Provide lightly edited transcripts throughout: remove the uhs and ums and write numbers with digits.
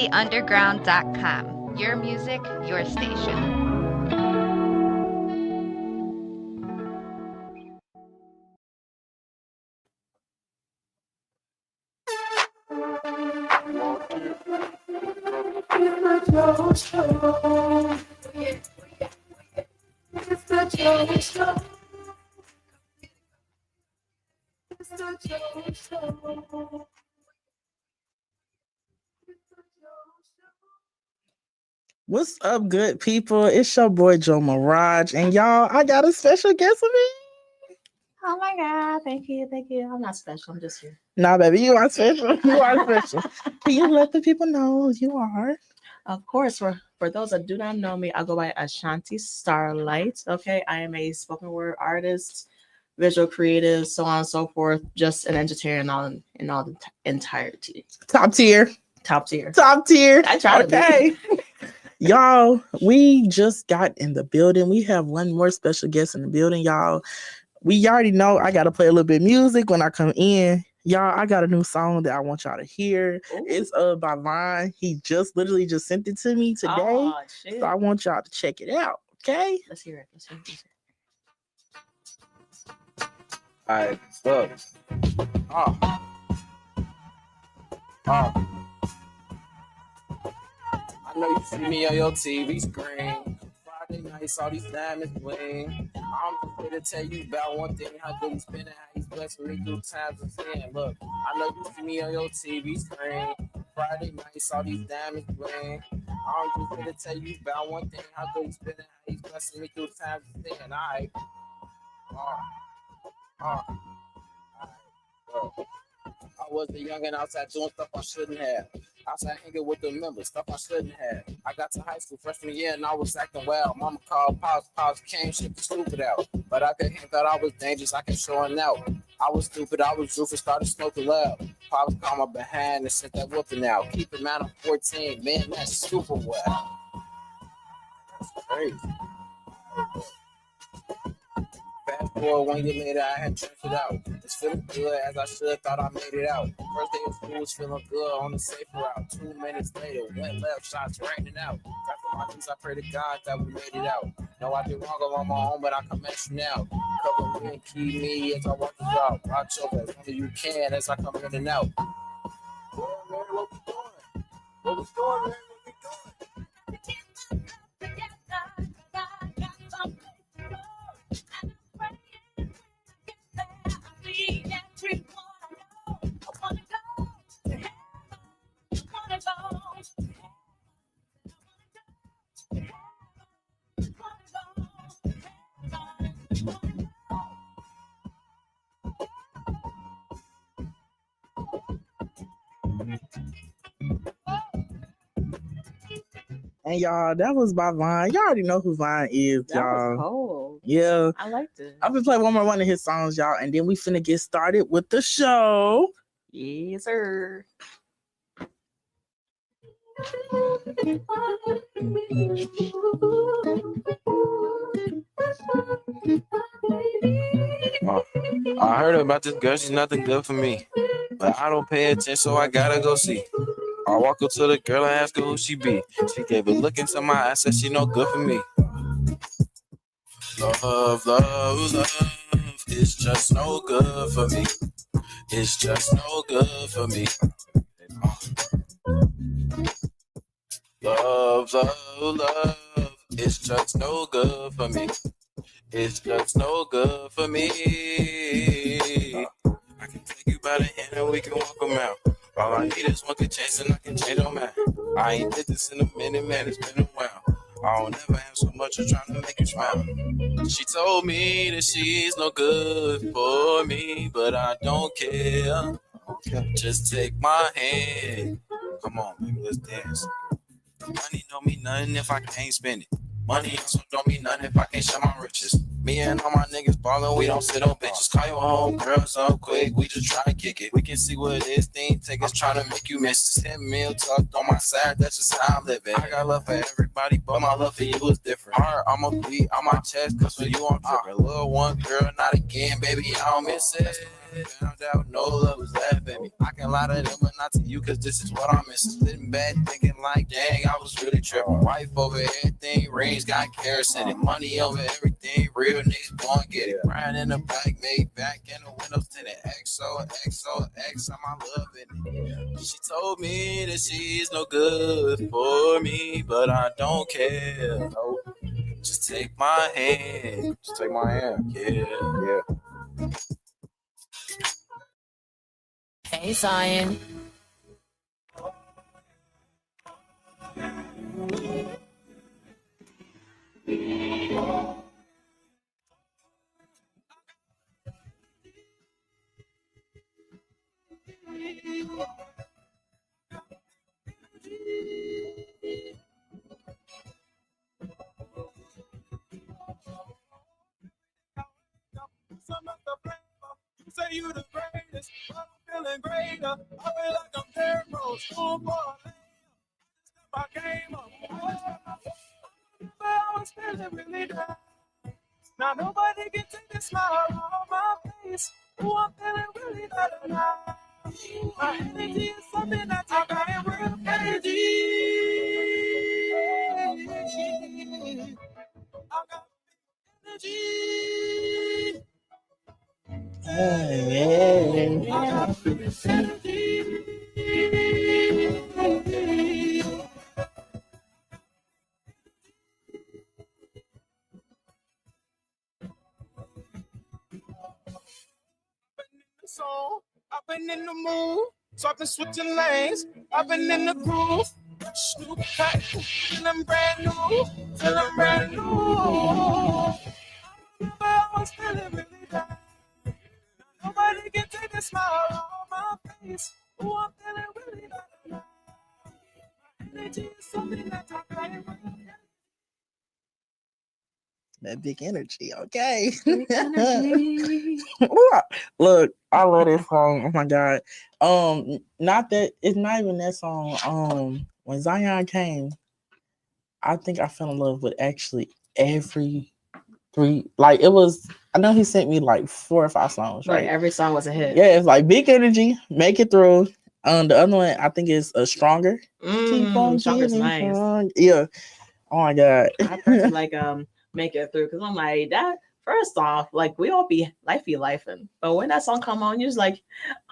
theunderground.com. Your music, your station. What's up, good people? It's your boy Joe Mirage, and y'all, I got a special guest with me. Oh my God, thank you. I'm not special, I'm just here. Nah, baby, you are special. You are special. Can you let the people know who you are? Of course, for those that do not know me, I go by Ashanti Starlight. Okay, I am a spoken word artist, visual creative, so on and so forth. Just an entertainer in all the entirety. Top tier. Top tier. Top tier. I try to be. Y'all, we just got in the building. We have one more special guest in the building, y'all. We already know I got to play a little bit of music when I come in. Y'all, I got a new song that I want y'all to hear. Ooh. It's by Vine. He literally just sent it to me today. Oh, shit. So I want y'all to check it out. Okay? Let's hear it. All right, look. I know you see me on your TV screen. Friday nights, all these diamonds bling. I'm just here to tell you about one thing, how good he's been and how he's blessing me through times of sin. Look, I know you see me on your TV screen. Friday nights, all these diamonds bling. I'm just here to tell you about one thing, how good he's been and how he's blessing me through times of sin. All right. I was a youngin' outside doing stuff I shouldn't have. Outside hanging with the members, stuff I shouldn't have. I got to high school freshman year and I was acting wild. Mama called, pops came, shit the stupid out. But I could hang, thought I was dangerous, I kept showing out. I was stupid, I was ruthless, started smoking loud. Pops called my behind and sent that whooping out. Keep in mind I'm 14, man, that's super wild. That's crazy. Fast forward 1 year later, I had transferred out. It's feeling good as I should, thought I made it out. First day of school was feeling good on the safe route. 2 minutes later, went left, shots raining out. After my knees, I pray to God that we made it out. No, I did wrong on my own, but I come at you now. Cover me and keep me as I walk this route. Watch over as long as you can as I come in and out. Well, man, what we doing? What we doing, man? And y'all, that was by Vine. Y'all already know who Vine is, that y'all. Was cold. Yeah. I liked it. I'm gonna play one of his songs, y'all, and then we finna get started with the show. Yes, sir. I heard about this girl, she's nothing good for me. But I don't pay attention, so I gotta go see. I walk up to the girl and ask her who she be. She gave a look into my eyes, said she no good for me. Love, love, love, it's just no good for me. It's just no good for me. Love, love, love, it's just no good for me. It's just no good for me. I can take you by the hand and we can walk them out. All I need is one good chance and I can change them out. I ain't did this in a minute, man, it's been a while. I don't ever have so much of trying to make you smile. She told me that she's no good for me, but I don't care. Just take my hand. Come on, baby, let's dance. Money don't mean nothing if I can't spend it. Money also don't mean nothing if I can't show my riches. Me and all my niggas ballin', we don't sit on bitches. Call your home girls up quick, we just try to kick it. We can see what this thing take us, tryna make you miss this. 10 mil tucked on my side, that's just how I'm living. I got love for everybody, but my love for you is different. Heart, I'ma beat on my chest, cause for you I'm trippin'. Little one girl, not again, baby, I don't miss it. Found out no love was left in me. I can lie to them, but not to you, cause this is what I'm missing. Sitting back thinking like, dang, I was really tripping. Wife over everything, rings got kerosene. Money over everything, real niggas gon' get it. Crying in the back, made back in the windows tinted. XOXOX, I'm love in it. She told me that she's no good for me, but I don't care. No. Just take my hand. Just take my hand. Yeah. Hey, Zion. Say you the greatest, but I'm feeling greater. I feel like I'm Derrick Rose, going for a lane. Step my game up. But I was feeling really down. Now nobody can take the smile off my face. Ooh, I'm feeling really better now. My energy is something that I got in real energy. I got energy. Hey. I got energy. So I've been in the mood, so I've been switching lanes. I've been in the groove, feeling brand new, But I was feeling really down. Nobody can take a smile off my face. Ooh, I'm feeling really down. Energy is something that I can't bring. That big energy, okay. Big energy. Look, I love this song. Oh my god. Not that it's not even that song. When Zion came, I think I fell in love with actually every three. Like it was. I know he sent me like 4 or 5 songs. Like Right? every song was a hit. Yeah, it's like big energy. Make it through. The other one I think is stronger. Keep on Stronger's giving nice. strong. Yeah. Oh my god. I personally like Make It Through because I'm like that. First off, like we all be lifing, but when that song come on, you're just like,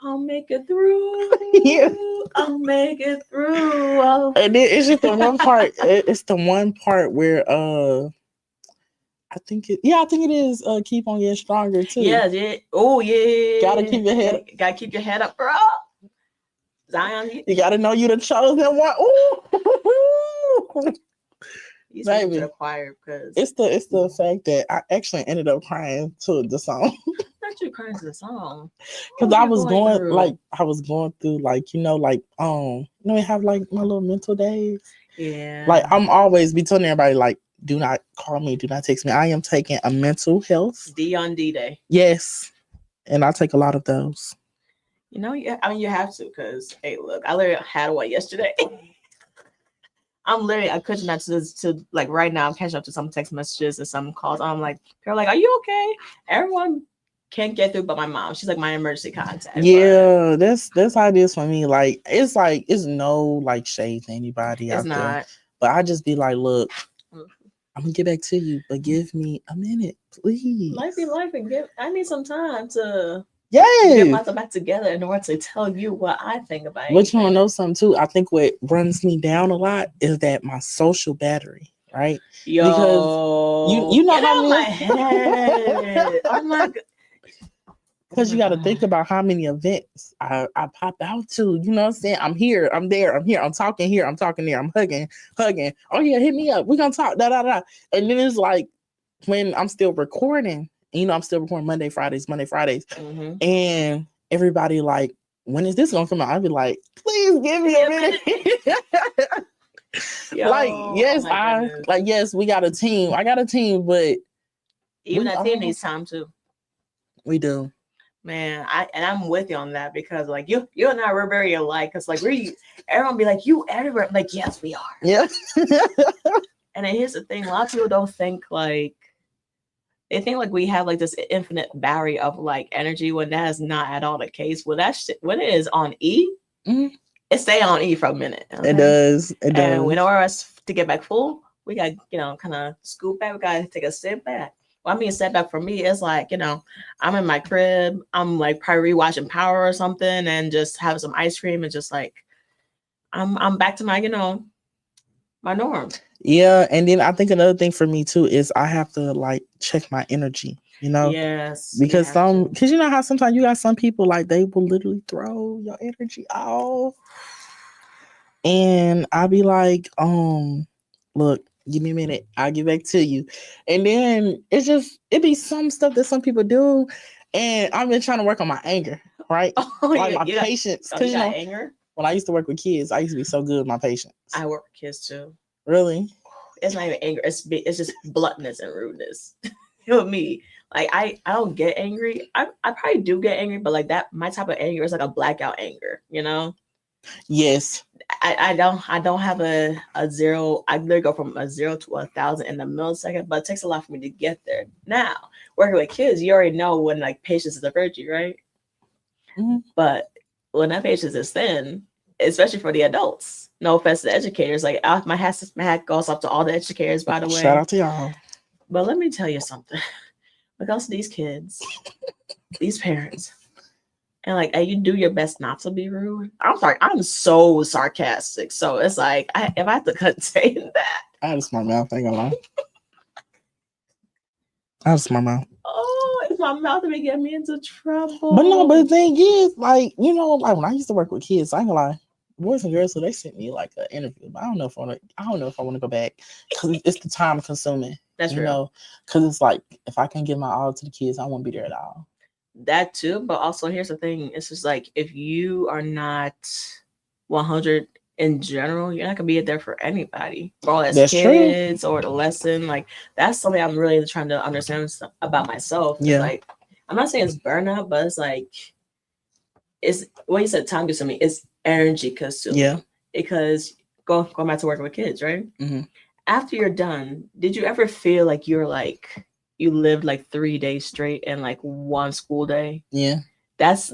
I'll make it through. Yeah. I'll make it through. And then it's just the one part. It's the one part where I think it is keep on getting stronger too. Yeah. Oh yeah. Gotta keep your head. Gotta keep your head up, bro. Zion, You gotta know you the chosen one. Ooh. he's Baby. to the choir because It's the fact that I actually ended up crying to the song not you crying to the song because What I you was going through? through we have like my little mental days. Yeah. Like I'm always be telling everybody like, do not call me, do not text me. I am taking a mental health. D on D-Day. Yes, and I take a lot of those. You know, yeah, I mean, you have to because, hey, look, I literally had one yesterday. I couldn't not to like right now. I'm catching up to some text messages and some calls. I'm like, they're like, are you okay? Everyone can't get through, but my mom. She's like my emergency contact. Yeah, that's how it is for me. Like it's no like shade to anybody It's out not. there, but I just be like, look, I'm gonna get back to you, but give me a minute, please. Life be life, and I need some time to Yes. get myself back together in order to tell you what I think about it. But you want to know something too? I think what runs me down a lot is that my social battery, right? Yo, because you know get how out of my head. Oh my god. Because you got to think about how many events I pop out to. You know what I'm saying? I'm here, I'm there, I'm here, I'm talking here, I'm talking there, I'm hugging. Oh yeah, hit me up. We're gonna talk. Da da da. And then it's like when I'm still recording. I'm still recording Monday, Fridays, Mm-hmm. and everybody like, when is this gonna come out? I'd be like, please give me a minute. Yo, yes, yes, we got a team. I got a team, but Even We that team all- needs time too. We do. Man, I'm with you on that because like you and I we're very alike because like everyone be like you everywhere. I'm like, yes, we are. Yeah. And then here's the thing: a lot of people don't think like they think like we have like this infinite barrier of like energy when that is not at all the case. When that shit, when it is on E, Mhm. it stay on E for a minute. Okay? It does. It And does. in order for us to get back full, we got kind of scoop back. We got to take a step back. Well, I mean, step back for me is like I'm in my crib. I'm like probably rewatching Power or something, and just have some ice cream and just like I'm back to my my norm. Yeah, and then I think another thing for me too is I have to like check my energy, Yes, you because have to. because you know how sometimes you got some people like they will literally throw your energy off, and I'll be like, look, give me a minute, I'll get back to you, and then it be some stuff that some people do, and I've been trying to work on my anger, right? Oh, Like my patience, you because got anger. when I used to work with kids, I used to be so good with my patience. I work with kids too. Really? It's not even anger. It's just bluntness and rudeness. With me, like I don't get angry. I probably do get angry, but like that, my type of anger is like a blackout anger. Yes. I don't have a zero. I literally go from a 0 to 1,000 in a millisecond, but it takes a lot for me to get there. Now working with kids, you already know when like patience is a virtue, right? Mhm. But when that patience is thin, especially for the adults. No offense to the educators. Like my hat goes up to all the educators, by the way. Shout out to y'all. But let me tell you something. When it comes to these kids, these parents, and like, you do your best not to be rude. I'm sorry, I'm so sarcastic. So it's like, if I have to contain that, I have a smart mouth. I ain't gonna lie. I have a smart mouth. oh, if my mouth to be getting me into trouble. But no, but the thing is, like, like when I used to work with kids, I ain't gonna lie, boys and girls, so they sent me like an interview. But I don't know if I want to go back because it's the time consuming. That's real. Because it's like if I can give my all to the kids, I won't be there at all. That too, but also here's the thing: it's just like if you are not 100 in general, you're not gonna be there for anybody, or as That's kids, or the lesson. Like that's something I'm really trying to understand about myself. Yeah. Like I'm not saying it's burnout, but it's like it's when you said time consuming, it's energy consuming. Yeah. Because going back to working with kids, right? Mm-hmm. After you're done, did you ever feel like you lived like 3 days straight and like one school day? Yeah. That's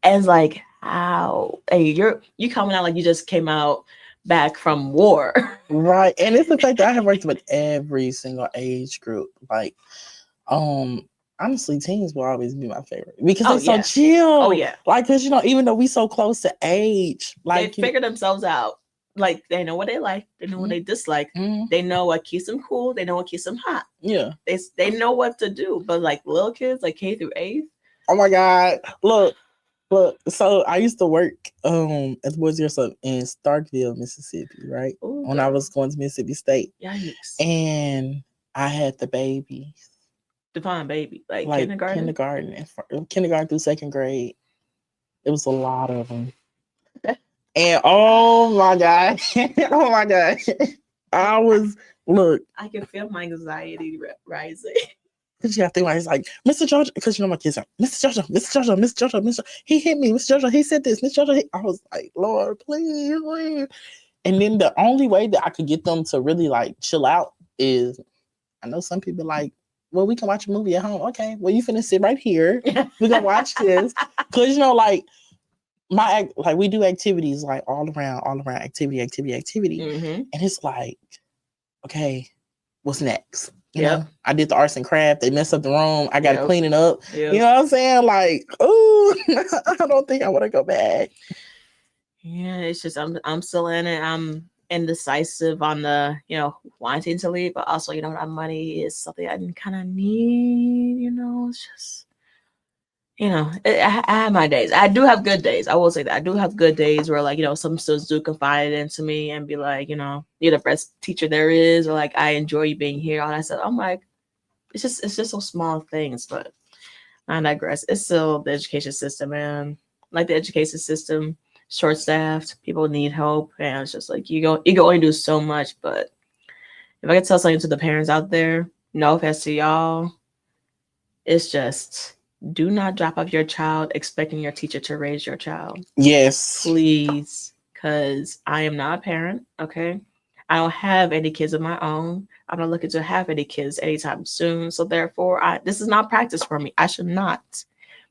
as like how you coming out like you just came out back from war. Right. And it's the fact that I have worked with every single age group. Like, honestly, teens will always be my favorite because they're so chill. Oh yeah. Like, because even though we so close to age, like they figure themselves out. Like they know what they like, they know what they dislike, they know what keeps them cool, they know what keeps them hot. Yeah. They know what to do. But like little kids, like K through 8th. Oh my God. Look. So I used to work at the Boys and Girls in Starkville, Mississippi, right? Ooh, when I was going to Mississippi State. Yikes. And I had the babies. Define baby. Like kindergarten through second grade. It was a lot of them. And oh my God. Oh my God. I can feel my anxiety rising. Because you have to think, it's like, Mr. JoShow, because my kids are, Mr. JoShow, he hit me, Mr. JoShow, he said this, Mr. JoShow, I was like, Lord, please. And then the only way that I could get them to really like chill out is, I know some people like, well, we can watch a movie at home. Okay, well, you finna sit right here. We're gonna watch this. Because we do activities like all around activity. Mm-hmm. And it's like, okay, what's next? You Yep. know, I did the arts and craft. They messed up the room. I got to clean it up. Yep. You know what I'm saying? Like, ooh, I don't think I want to go back. Yeah, it's just I'm still in it. I'm indecisive on the wanting to leave, but also that money is something I kind of need. It's just I have my days. I do have good days. I will say that I do have good days where like some students do confide into me and be like you're the best teacher there is, or like I enjoy you being here. All that stuff. I'm like, it's just so small things, but I digress. It's still the education system, man. Like the education system, short-staffed, people need help, and it's just like you can only do so much. But if I could tell something to the parents out there, no offense to y'all, It's just do not drop off your child expecting your teacher to raise your child. Yes. Please, because I am not a parent, okay? I don't have any kids of my own. I'm not looking to have any kids anytime soon. So therefore, this is not practice for me. I should not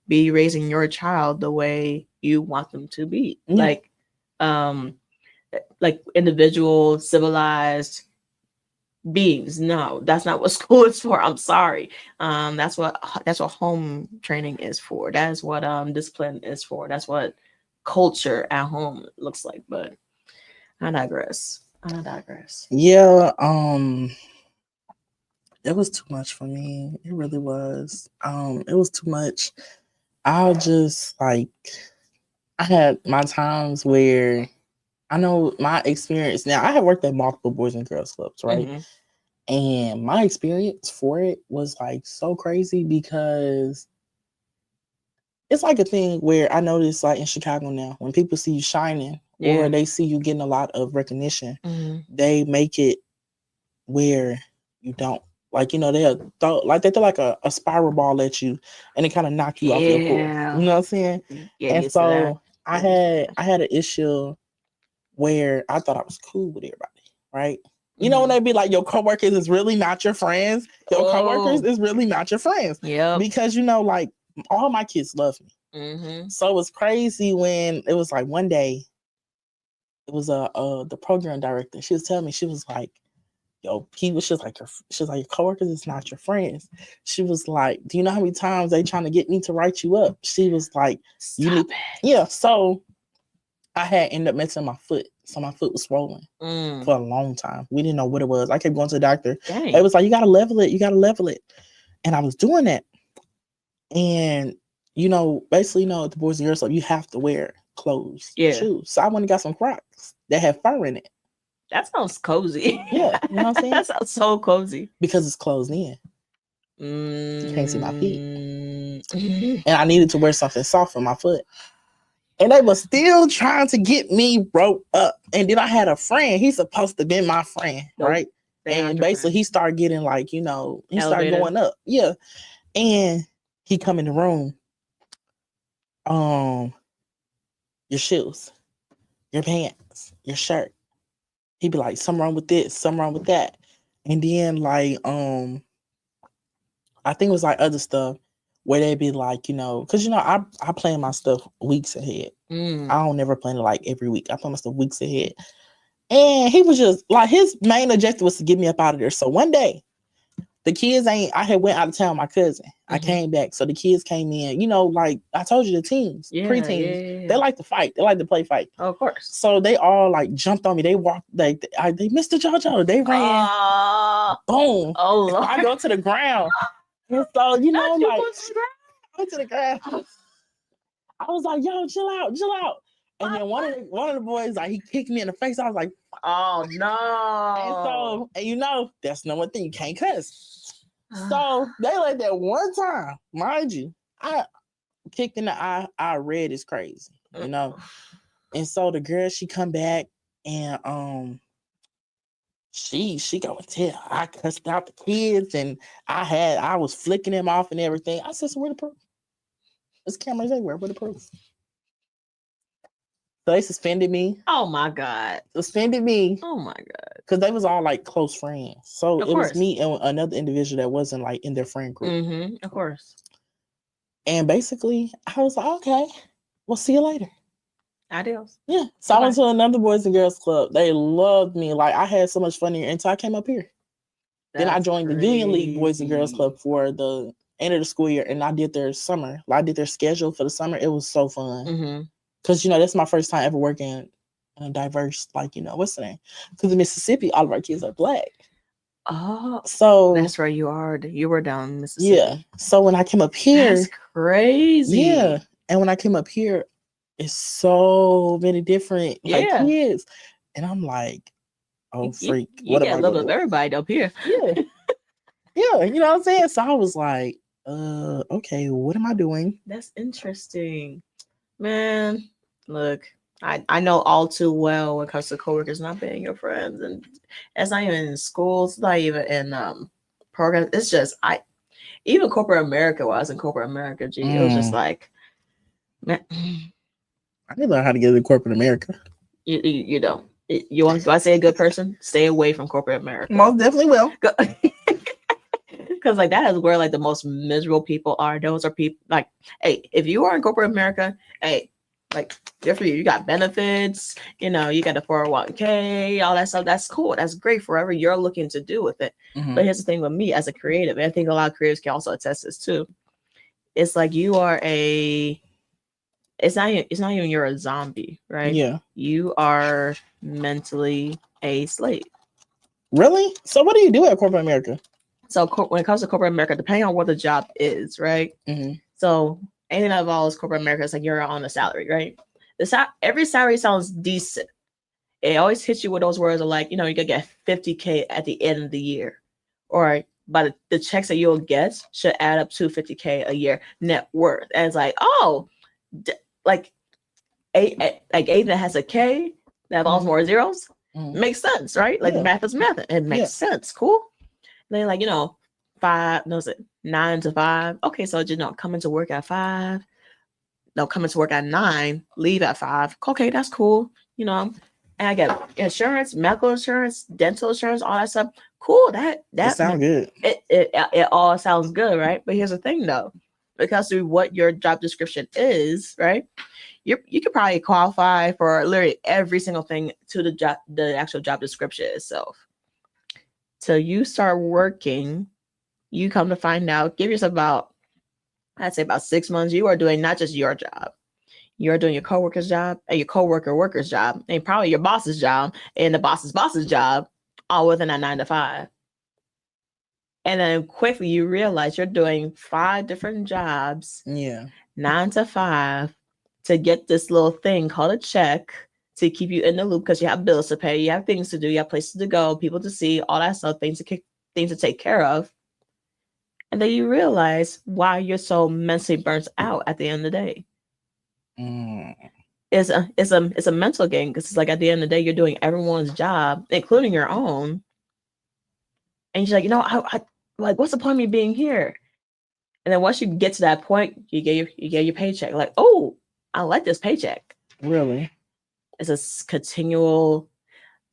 be raising your child the way you want them to be. Yeah. Like individual civilized beings. No, that's not what school is for. I'm sorry. That's what home training is for. That is what discipline is for. That's what culture at home looks like. But I digress. Yeah, it was too much for me. It really was. It was too much. I'll just like I had my times where I know my experience. Now I have worked at multiple boys and girls clubs, right? Mhm. And my experience for it was like so crazy because it's like a thing where I notice like in Chicago now, when people see you shining or Yeah. they see you getting a lot of recognition, Mhm. they make it where you don't. Like, you know, they throw like a spiral ball at you and it kind of knock you off your course. Yeah. You know what I'm saying? Yeah, And used to that. so I had an issue where I thought I was cool with everybody, right? You know, when they be like, your coworkers is really not your friends. Your coworkers is really not your friends. Yep. Because, you know, like all my kids love me. Mm-hmm. So it was crazy when it was like one day, it was the program director. She was telling me, she was like, yo, she was like your coworkers is not your friends. She was like, do you know how many times they trying to get me to write you up? She was like, yeah. So I had ended up messing my foot. So my foot was swollen for a long time. We didn't know what it was. I kept going to the doctor. Dang. It was like, you gotta level it. And I was doing that. And you know, basically, you know, at the Boys and Girls Club, you have to wear clothes, shoes. So I went and got some Crocs that had fur in it. That sounds cozy. Yeah, you know what I'm saying? That sounds so cozy. Because it's closed in. You can't see my feet. Mm. And I needed to wear something soft for my foot. And they were still trying to get me roped up. And then I had a friend. He's supposed to be my friend, right? And basically he started getting like, you know, he started going up. Yeah. And he come in the room. Your shoes, your pants, your shirt. He'd be like, something wrong with this, something wrong with that. And then like, I think it was like other stuff where they'd be like, you know, because you know, I plan my stuff weeks ahead. I don't never plan it like every week. I plan my stuff weeks ahead. And he was just like, his main objective was to get me up out of there. So one day, the kids I had went out of town with my cousin. I came back. So the kids came in, you know, like I told you, the teens, preteens, they like to fight. They like to play fight. Oh, of course. So they all like jumped on me. They walked, they missed the JoJo. They ran. Boom. Oh, Lord. I go to the ground. And so, you know, like, I went to the ground. I was like, yo, chill out. And then one of the boys, like, he kicked me in the face. I was like, oh no. And you know, that's no one thing. You can't cuss. So they like that one time, mind you, I kicked in the eye. I read is crazy, you know. And so the girl, she come back and she go and tell I cussed out the kids and I was flicking them off and everything. I said, so where the proof? There's cameras everywhere. Where the proof? So they suspended me. Oh my God. Suspended me. Oh my God. Because they was all like close friends. So Of it course. was me and another individual that wasn't like in their friend group. Mm-hmm. Of course. And basically, I was like, okay, we'll see you later. Adios. Yeah. So I went to another Boys and Girls Club. They loved me. Like I had so much fun here until I came up here. Then I joined the Union League Boys and Girls Club for the end of the school year, and I did their summer. I did their schedule for the summer. It was so fun. Because, you know, that's my first time ever working in a diverse, like, you know, what's the name? Because in Mississippi, all of our kids are Black. Oh, so that's where you are. You were down in Mississippi. Yeah. So when I came up here, that's crazy. Yeah. And when I came up here, it's so many different like kids. And I'm like, oh freak. You got love of everybody up here. Yeah. Yeah, you know what I'm saying? So I was like, okay, what am I doing? That's interesting. Man, look, I know all too well when it comes to coworkers not being your friends, and it's not even in schools, not even in programs. It's just even corporate America, while I was in corporate America, it was just like, man, I need to learn how to get into corporate America. you don't. You want? Do I say a good person? Stay away from corporate America. Most definitely will. Because like that is where like the most miserable people are. Those are people like, hey, if you are in corporate America, hey, like good for you. You got benefits, you know, you got a 401k, all that stuff. That's cool. That's great for whatever you're looking to do with it. Mhm. But here's the thing with me as a creative, and I think a lot of creatives can also attest this too. It's like you are it's not even you're a zombie, right? Yeah. You are mentally a slave. Really? So what do you do at corporate America? So when it comes to corporate America, depending on what the job is, right? Mm-hmm. So anything that involves corporate America, it's like you're on a salary, right? Every salary sounds decent. It always hits you with those words of like, you know, you could get 50K at the end of the year, or by the checks that you'll get should add up to 50K a year net worth. And it's like, oh, like eight that has a K that involves more zeros makes sense, right? Like math is math. It makes sense. Cool. And then like, you know, 9 to 5. Okay, so you know, come into work at 5. No, come into work at 9, leave at 5. Okay, that's cool. You know, and I get insurance, medical insurance, dental insurance, all that stuff. Cool. That sounds good. It all sounds good, right? But here's the thing though, because of what your job description is, right? You could probably qualify for literally every single thing to the actual job description itself. So you start working, you come to find out, give yourself I'd say about 6 months, you are doing not just your job. You're doing your coworker's job and your worker's job, and probably your boss's job and the boss's job, all within that 9 to 5. And then quickly you realize you're doing 5 different jobs, 9 to 5, to get this little thing called a check to keep you in the loop because you have bills to pay, you have things to do, you have places to go, people to see, all that stuff, things to take care of. And then you realize why you're so mentally burnt out at the end of the day. It's a mental game because it's like at the end of the day, you're doing everyone's job, including your own. And you're like, you know, I like, what's the point of me being here? And then once you get to that point, you get your paycheck. Like, oh, I like this paycheck. Really? It's a continual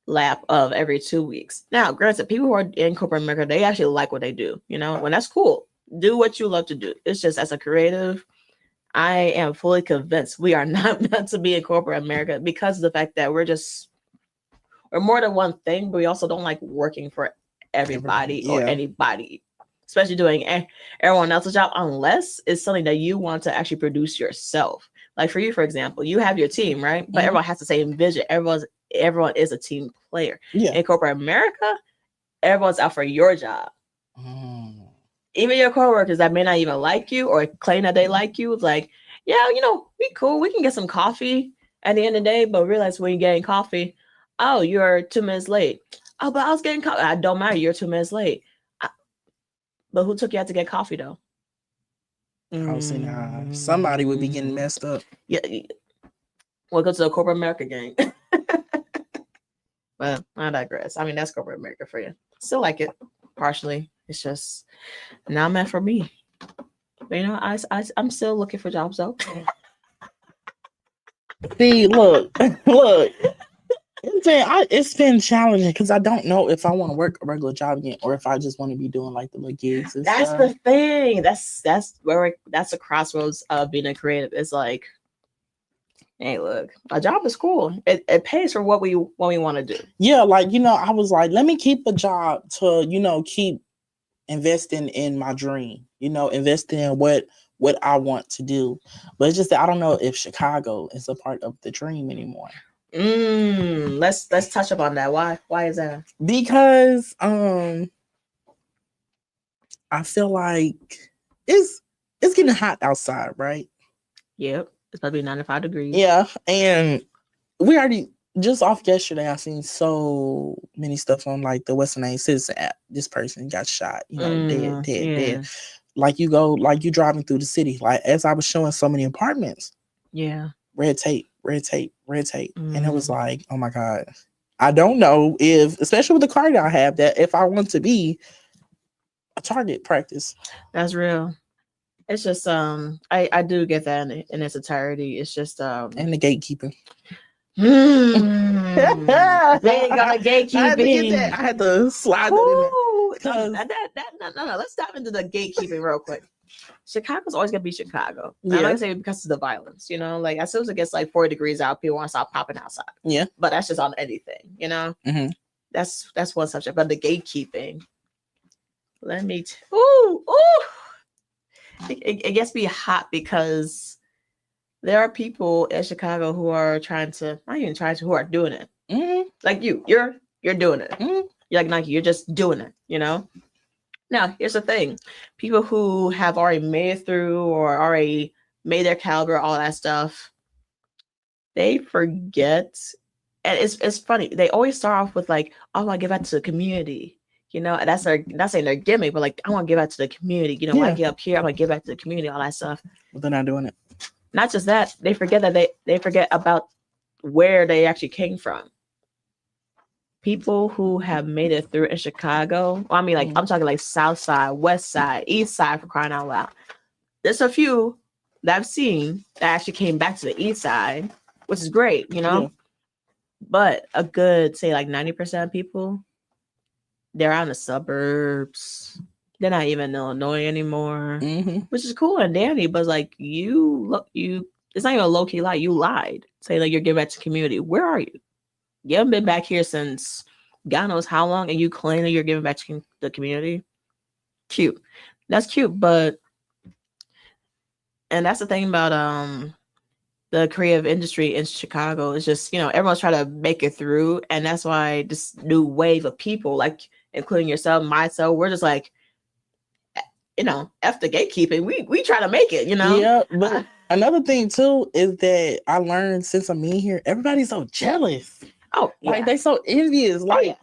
lap of every 2 weeks. Now, granted, people who are in corporate America, they actually like what they do. You know, when that's cool. Do what you love to do. It's just as a creative, I am fully convinced we are not meant to be in corporate America because of the fact that we're more than one thing, but we also don't like working for everybody or anybody, especially doing everyone else's job, unless it's something that you want to actually produce yourself. Like for you, for example, you have your team, right? But everyone has the same vision. Everyone is a team player. In corporate America, everyone's out for your job. Even your coworkers that may not even like you or claim that they like you, it's like, yeah, you know, we cool. We can get some coffee at the end of the day, but realize when you're getting coffee, oh, you're 2 minutes late. Oh, but I was getting coffee. I don't matter. You're 2 minutes late. But who took you out to get coffee though? Somebody would be getting messed up. Yeah. Welcome to the corporate America gang. But I digress. I mean, that's corporate America for you. Still like it partially. It's just not meant for me. But you know, I'm still looking for jobs though. See, look. It's been challenging because I don't know if I want to work a regular job again or if I just want to be doing like the little gigs. That's stuff. the thing. That's the crossroads of being a creative. It's like, hey, look, a job is cool. It pays for what we want to do. Yeah, like, you know, I was like, let me keep a job to, you know, keep investing in my dream, you know, investing in what I want to do. But it's just that I don't know if Chicago is a part of the dream anymore. Let's touch upon that. Why is that? Because I feel like it's getting hot outside, right? Yep. It's about to be 95 degrees. Yeah. And we already just off yesterday, I seen so many stuff on like the Western United Citizen app. This person got shot, you know, dead. Like you driving through the city, like as I was showing so many apartments. Yeah. Red tape. And it was like, oh my God. I don't know if, especially with the car that I have, that if I want to be a target practice. That's real. It's just I do get that in its entirety. It's just And the gatekeeping. they ain't gonna I had to get that. gatekeeping. I had to slide that in there. Ooh, 'Cause- no. Let's dive into the gatekeeping real quick. Chicago's always gonna be Chicago. I'm Yeah. not gonna say because of the violence, like as soon as it gets like 40 degrees out, people want to stop popping outside. Yeah. But that's just on anything, Mhm. That's one subject. But the gatekeeping, let me ooh. It gets me hot because there are people in Chicago who are who are doing it. Mhm. Like you're doing it. Mhm. You're like Nike, you're just doing it, Now, here's the thing. People who have already made it through or already made their caliber, all that stuff, they forget. And it's funny. They always start off with like, I want to give back to the community. And that's not saying their gimmick, but like, I want to give back to the community. When I get up here, I want to give back to the community, all that stuff. But they're not doing it. Not just that, they forget that they forget about where they actually came from. People who have made it through in Chicago. Well, I mean, like I'm talking like South Side, West Side, East Side, for crying out loud. There's a few that I've seen that actually came back to the East Side, which is great, Yeah. But a good, say, like 90% of people, they're out in the suburbs. They're not even in Illinois anymore, which is cool and dandy. But like it's not even a low key lie. You lied. Say like you're giving back to community. Where are you? You haven't been back here since God knows how long, and you claim that you're giving back to the community. Cute. That's cute, and that's the thing about the creative industry in Chicago is just, everyone's trying to make it through, and that's why this new wave of people, like including yourself, myself, we're just like, F the gatekeeping. We try to make it, Yeah, but another thing too is that I learned since I'm in here, everybody's so jealous. Oh, yeah. Like they so envious. Like yeah.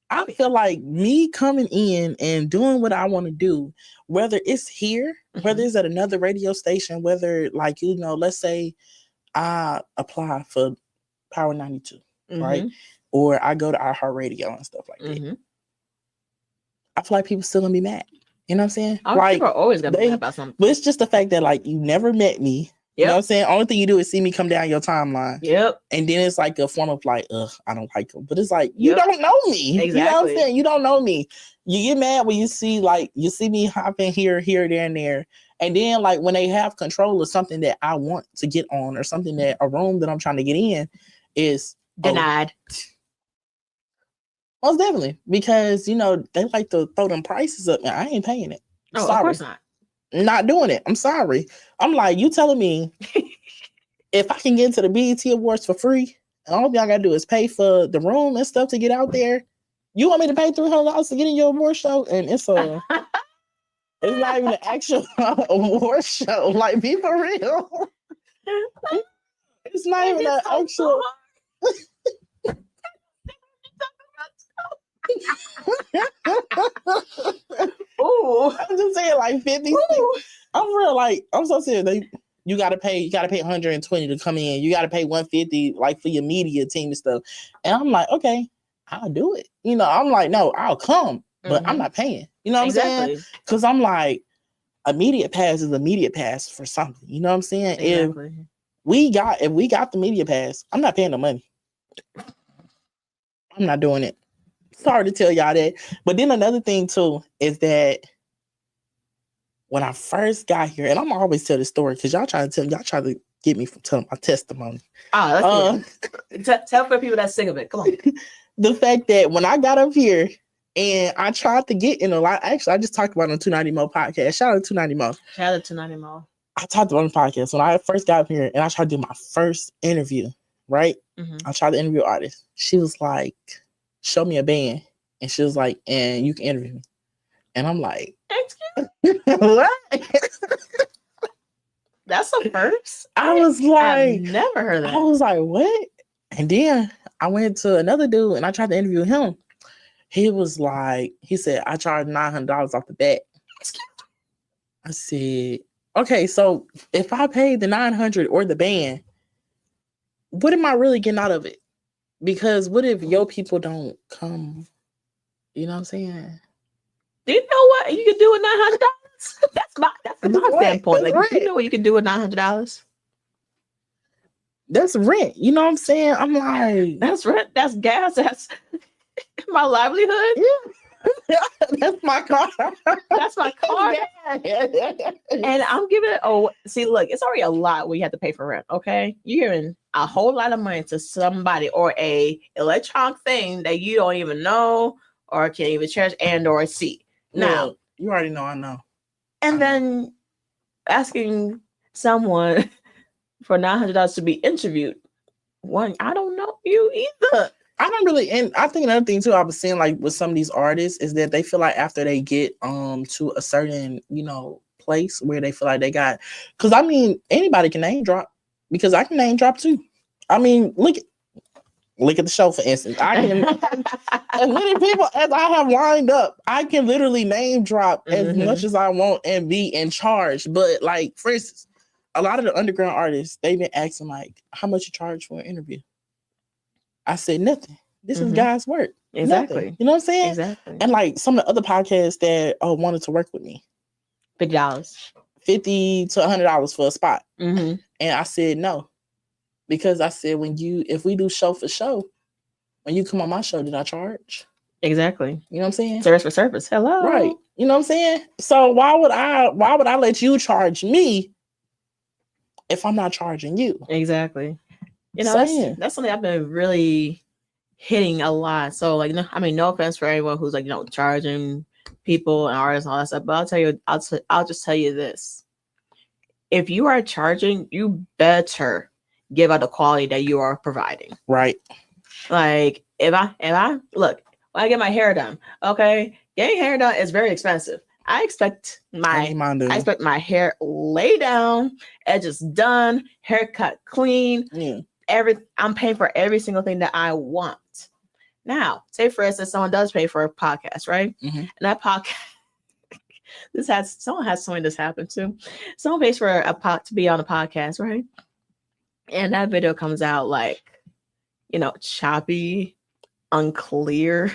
I feel like me coming in and doing what I want to do, whether it's here, whether it's at another radio station, whether like, let's say I apply for Power 92, right? Or I go to iHeartRadio and stuff like that. I feel like people still gonna be mad. You know what I'm saying? Like people are always gonna be mad about something. But it's just the fact that like you never met me. You know what I'm saying? Only thing you do is see me come down your timeline. Yep. And then it's like a form of like, I don't like him. But it's like, you don't know me. Exactly. You know what I'm saying? You don't know me. You get mad when you see me hopping here, there, and there. And then like when they have control of something that I want to get on or something that a room that I'm trying to get in is denied. Most definitely. Because, they like to throw them prices up. And I ain't paying it. Oh, sorry. Of course not. Not doing it. I'm sorry. I'm like, you telling me if I can get into the BET Awards for free, and all y'all gotta do is pay for the room and stuff to get out there. You want me to pay $300 to get in your award show? And it's not even an actual award show. Like, be for real. It's not even an actual. Ooh. I'm just saying, like 50. I'm real, like, I'm so serious. You gotta pay 120 to come in. You gotta pay 150 like for your media team and stuff. And I'm like, okay, I'll do it. I'm like, no, I'll come, but I'm not paying. You know what I'm saying? Because I'm like, immediate pass is immediate pass for something. You know what I'm saying? Exactly. If we got the media pass, I'm not paying the money. I'm not doing it. Sorry to tell y'all that. But then another thing too is that when I first got here, and I'm always tell this story because y'all try to get me from telling my testimony. Tell for people that's sick of it. Come on. The fact that when I got up here and I tried to get in a lot, actually, I just talked about it on 290 Mo podcast. Shout out to 290 Mo. Shout out to 290 Mo. I talked about it on the podcast when I first got up here and I tried to do my first interview, right? I tried to interview artists. She was like, show me a band. And she was like, and you can interview me. And I'm like, what? That's a first. I was like, I've never heard that. I was like, what? And then I went to another dude and I tried to interview him. He said, I charged $900 off the bat. I said, okay, so if I paid the $900 or the band, what am I really getting out of it? Because what if your people don't come? You know what I'm saying? Do you know what you can do with $900? That's my Right, standpoint. Like, right. you know what you can do with $900? That's rent. You know what I'm saying? I'm like, That's rent. That's gas. That's my livelihood. yeah. That's my car. That's my car. And I'm giving it. Oh, see, look, it's already a lot when you have to pay for rent. Okay, you're giving a whole lot of money to somebody or a electronic thing that you don't even know or can't even charge and or see. Now, Look, you already know I know. and then asking someone for $900 to be interviewed. One, I don't know you either. I don't really, and I think another thing too, I was saying like with some of these artists is that they feel like after they get to a certain, you know, place where they feel like they got, because I mean anybody can name drop, because I can name drop too. I mean, look at the show for instance. I can as many people as I have lined up, I can literally name drop as much as I want and be in charge. But like for instance, a lot of the underground artists, they've been asking like, how much you charge for an interview? I said nothing. This is God's work. Exactly. Nothing. You know what I'm saying? Exactly. And like some of the other podcasts that wanted to work with me, $50. $50 to $100 for a spot. Mm-hmm. And I said no. Because I said if we do show for show, when you come on my show, did I charge? Exactly. You know what I'm saying? Service for service. Hello. Right. You know what I'm saying? So why would I let you charge me if I'm not charging you? Exactly. You know, that's something I've been really hitting a lot. So like, I mean, no offense for anyone who's like, you know, charging people and artists and all that stuff, but I'll tell you, I'll just tell you this. If you are charging, you better give out the quality that you are providing. Right. Like if I look, when I get my hair done, okay, getting hair done is very expensive. I expect my hair lay down, edges done, haircut clean. Yeah. I'm paying for every single thing that I want. Now, say for instance, someone does pay for a podcast, right? Mm-hmm. And that podcast, someone has something this happen to. Someone pays for to be on a podcast, right? And that video comes out like, you know, choppy, unclear,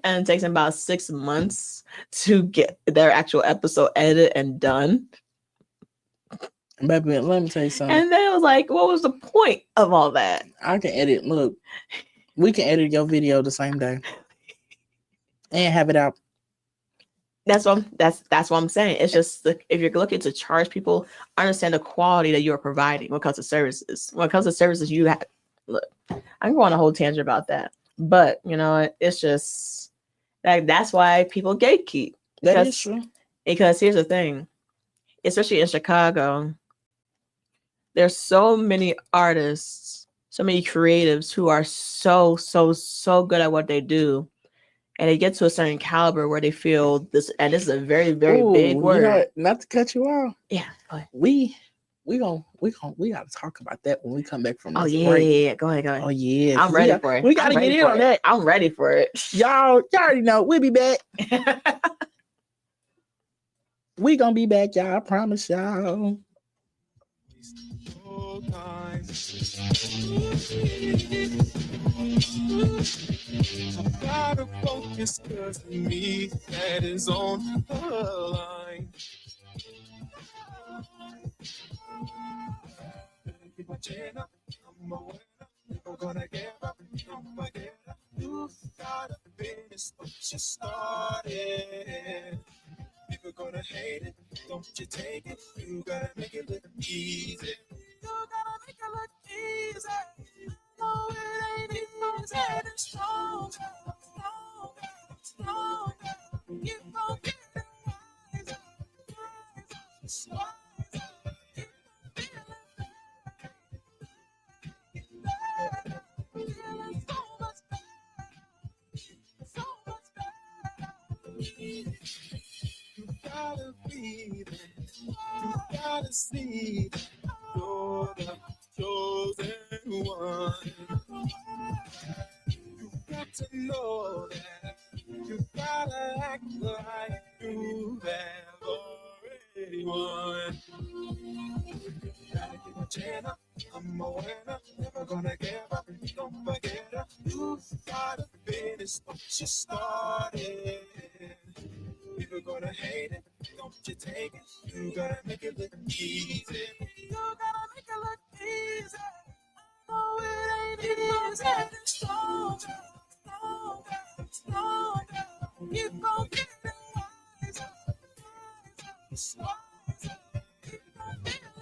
and it takes them about 6 months to get their actual episode edited and done. Baby, let me tell you something. And then it was like, what was the point of all that? I can edit. Look, we can edit your video the same day and have it out. That's what I'm saying. It's just if you're looking to charge people, understand the quality that you are providing when it comes to services. When it comes to services, you have look. I'm going on a whole tangent about that, but you know, it's just that's why people gatekeep. That is true. Because here's the thing, especially in Chicago, there's so many artists, so many creatives who are so good at what they do. And they get to a certain caliber where they feel this, and this is a very, very big word. You know, not to cut you off. Yeah, go ahead. We gotta talk about that when we come back from this break. Go ahead. Oh yeah, I'm ready for it. We gotta get in on that. I'm ready for it. Y'all already know we'll be back. We gonna be back, y'all. I promise y'all. Gotta focus, cause me that is on the line. Keep my chin up, I'm a winner. Never gonna give up, don't forget. You gotta finish what you started. People gonna hate it, don't you take it. You gotta make it look easy. You gotta make it look easy. No, it ain't easy. It's stronger. Keep on getting wiser. Feeling so much better. You gotta be there. You gotta see that you're the chosen one. You got to know that. You gotta act like you have already won. Gotta keep my chin up. I'm a winner. Never gonna give up. Don't forget it. You gotta finish what you started. gonna hate it, don't you take it. You gotta make it look easy. You gotta make it look easy. No, it ain't easy. Stronger, stronger, stronger. Keep on getting wiser, wiser, wiser. Keep on getting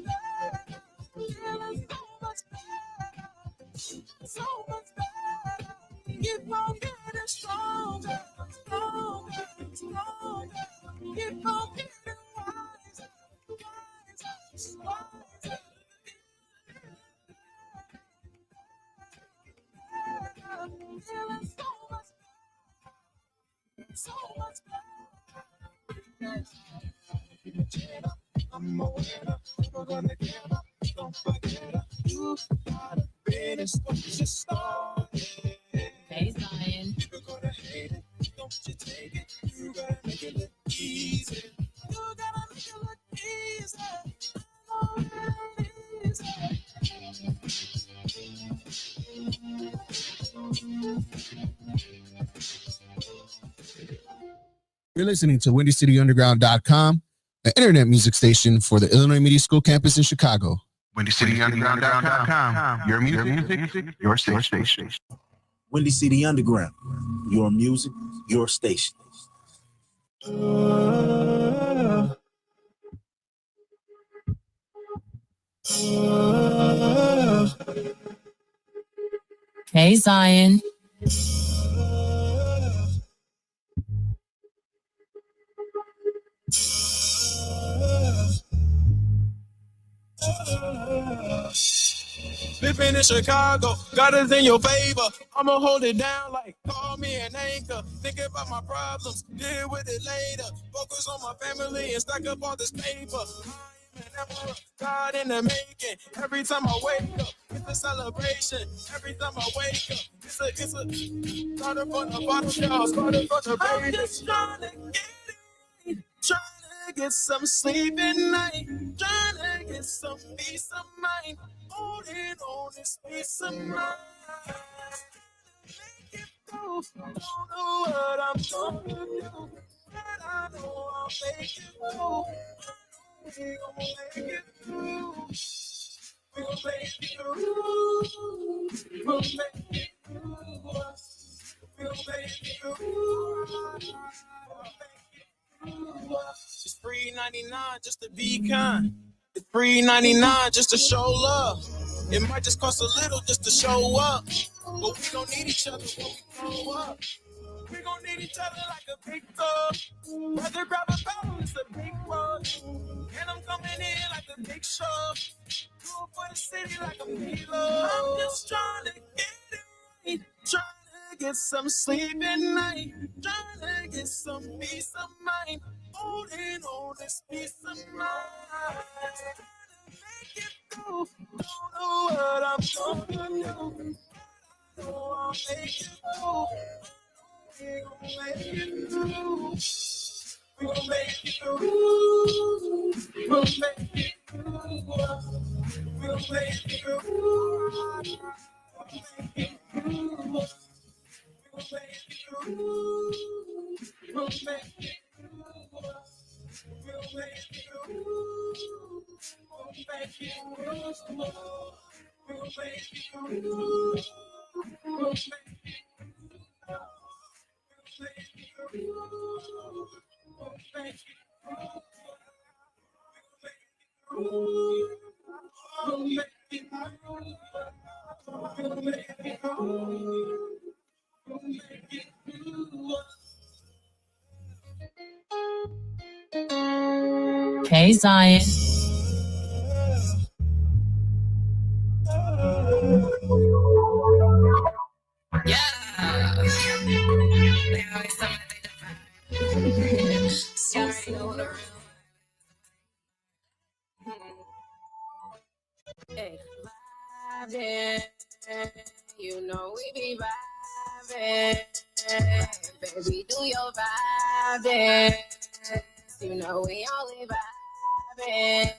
better. Feeling so much better, so much better. Keep on getting stronger, stronger, stronger. Keep on getting wiser, wiser, wiser. Feeling so much better. I'm a winner, never gonna give up. Don't forget it. You gotta finish what you started. Hey, Zion. People gonna hate it, don't you take it. You gotta make it look easy. You gotta make it look easy. Oh, it ain't easy. You're listening to WindyCityUnderground.com, an internet music station for the Illinois Media School campus in Chicago. WindyCityUnderground.com. Your music, your station. Windy City Underground, your music, your station. Hey, Zion. Living in Chicago, God is in your favor. I'ma hold it down like call me an anchor. Think about my problems, deal with it later. Focus on my family and stack up all this paper. I am an emperor, God in the making. Every time I wake up, it's a celebration. Every time I wake up, it's a started from the bottom, y'all. Started from the baby. I'm just trying to get it, trying to get some sleep at night, trying to get some peace of mind. Holding on this peace of mind. Make it through. Don't know what I'm gonna do, but I know I'll make it through. We gon' make it through. We gon' make it through. We gon' make it through. We gon' make it through. It's $3.99 just to be kind. It's $3.99 just to show love. It might just cost a little just to show up. But we gon' need each other when we grow up. We gon' need each other like a big dog. Brother grab a battle, it's a big rug. And I'm coming in like a big show. Do it for the city like a big love. I'm just trying to get it right. Trying to get some sleep at night. Trying to get some peace of mind. Holding on this peace of mind. Make it through. Don't know what I'm gonna do. Know I'll make it through. We gon' make it through. We gon' make it through. We gon' make it through. We gon' make it through. We gon' make it through. We gon' make it through. We gon' make it through. We'll make it through. We'll make it through. We'll make it through. We'll make it through. We'll make it through. We'll make it through. We'll make it through. We'll make it through. Hey, Zion. Yeah. They always tell me that they define. So you already know what a real. Hey, vibing. You know we be vibing. Baby, do your vibing. You know we only vibing.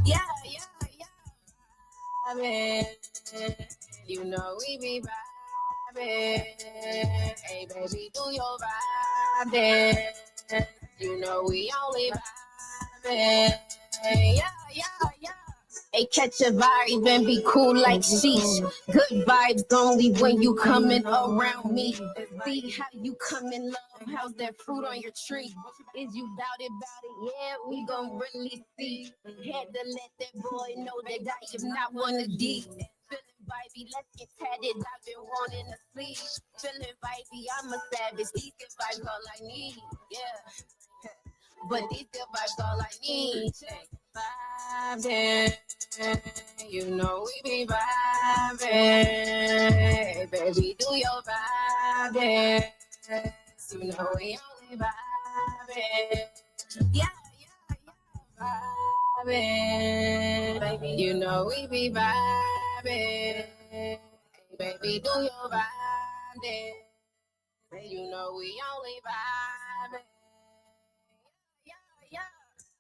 Yeah, yeah, yeah. Vibing. You know we be vibing. Hey, baby, do your vibe dance. You know we only vibing. Yeah, yeah, yeah. Hey, catch a vibe and be cool like sheesh. Good vibes only when you coming around me. See how you come in love. How's that fruit on your tree? Is you doubted about it? Yeah, we gon' really see. Had to let that boy know that I am not one of these. Feeling vibey, let's get tatted. I've been wanting to sleep. Feeling vibey, I'm a savage. These good vibes all I need. Yeah. But these good vibes all I need. Vibing, you know we be vibing. Hey, baby, do your vibing. You know we only vibing. Yeah, yeah, yeah, vibing. Baby, you know we be vibing. Hey, baby, do your vibing. You know we only vibing. Yeah, yeah.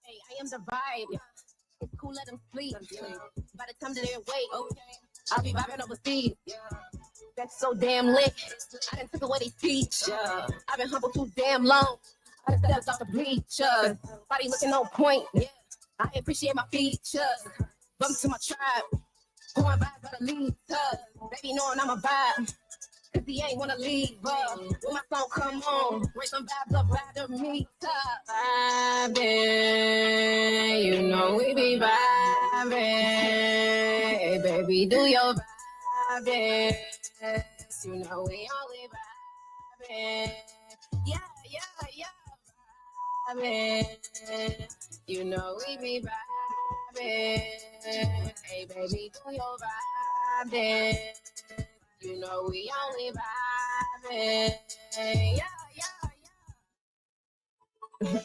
Hey, I am the vibe. Cool, let them sleep. By the time that they wake, okay, I'll be vibing overseas. That's so damn lit. I done took away they teach. I've been humble too damn long. I done stepped off the bleachers. Body looking on point. Yeah, I appreciate my features. Welcome to my tribe. Pouring vibes by the lead. Baby knowing I'm a vibe. Cause he ain't wanna leave, but when my song come on, raise some vibes up out of me. Vibing, you know we be vibing. Hey, baby, do your vibing. You know we only vibing. Yeah, yeah, yeah, vibing. You know we be vibing. Hey, baby, do your vibing. You know we only vibing. Yeah, yeah, yeah.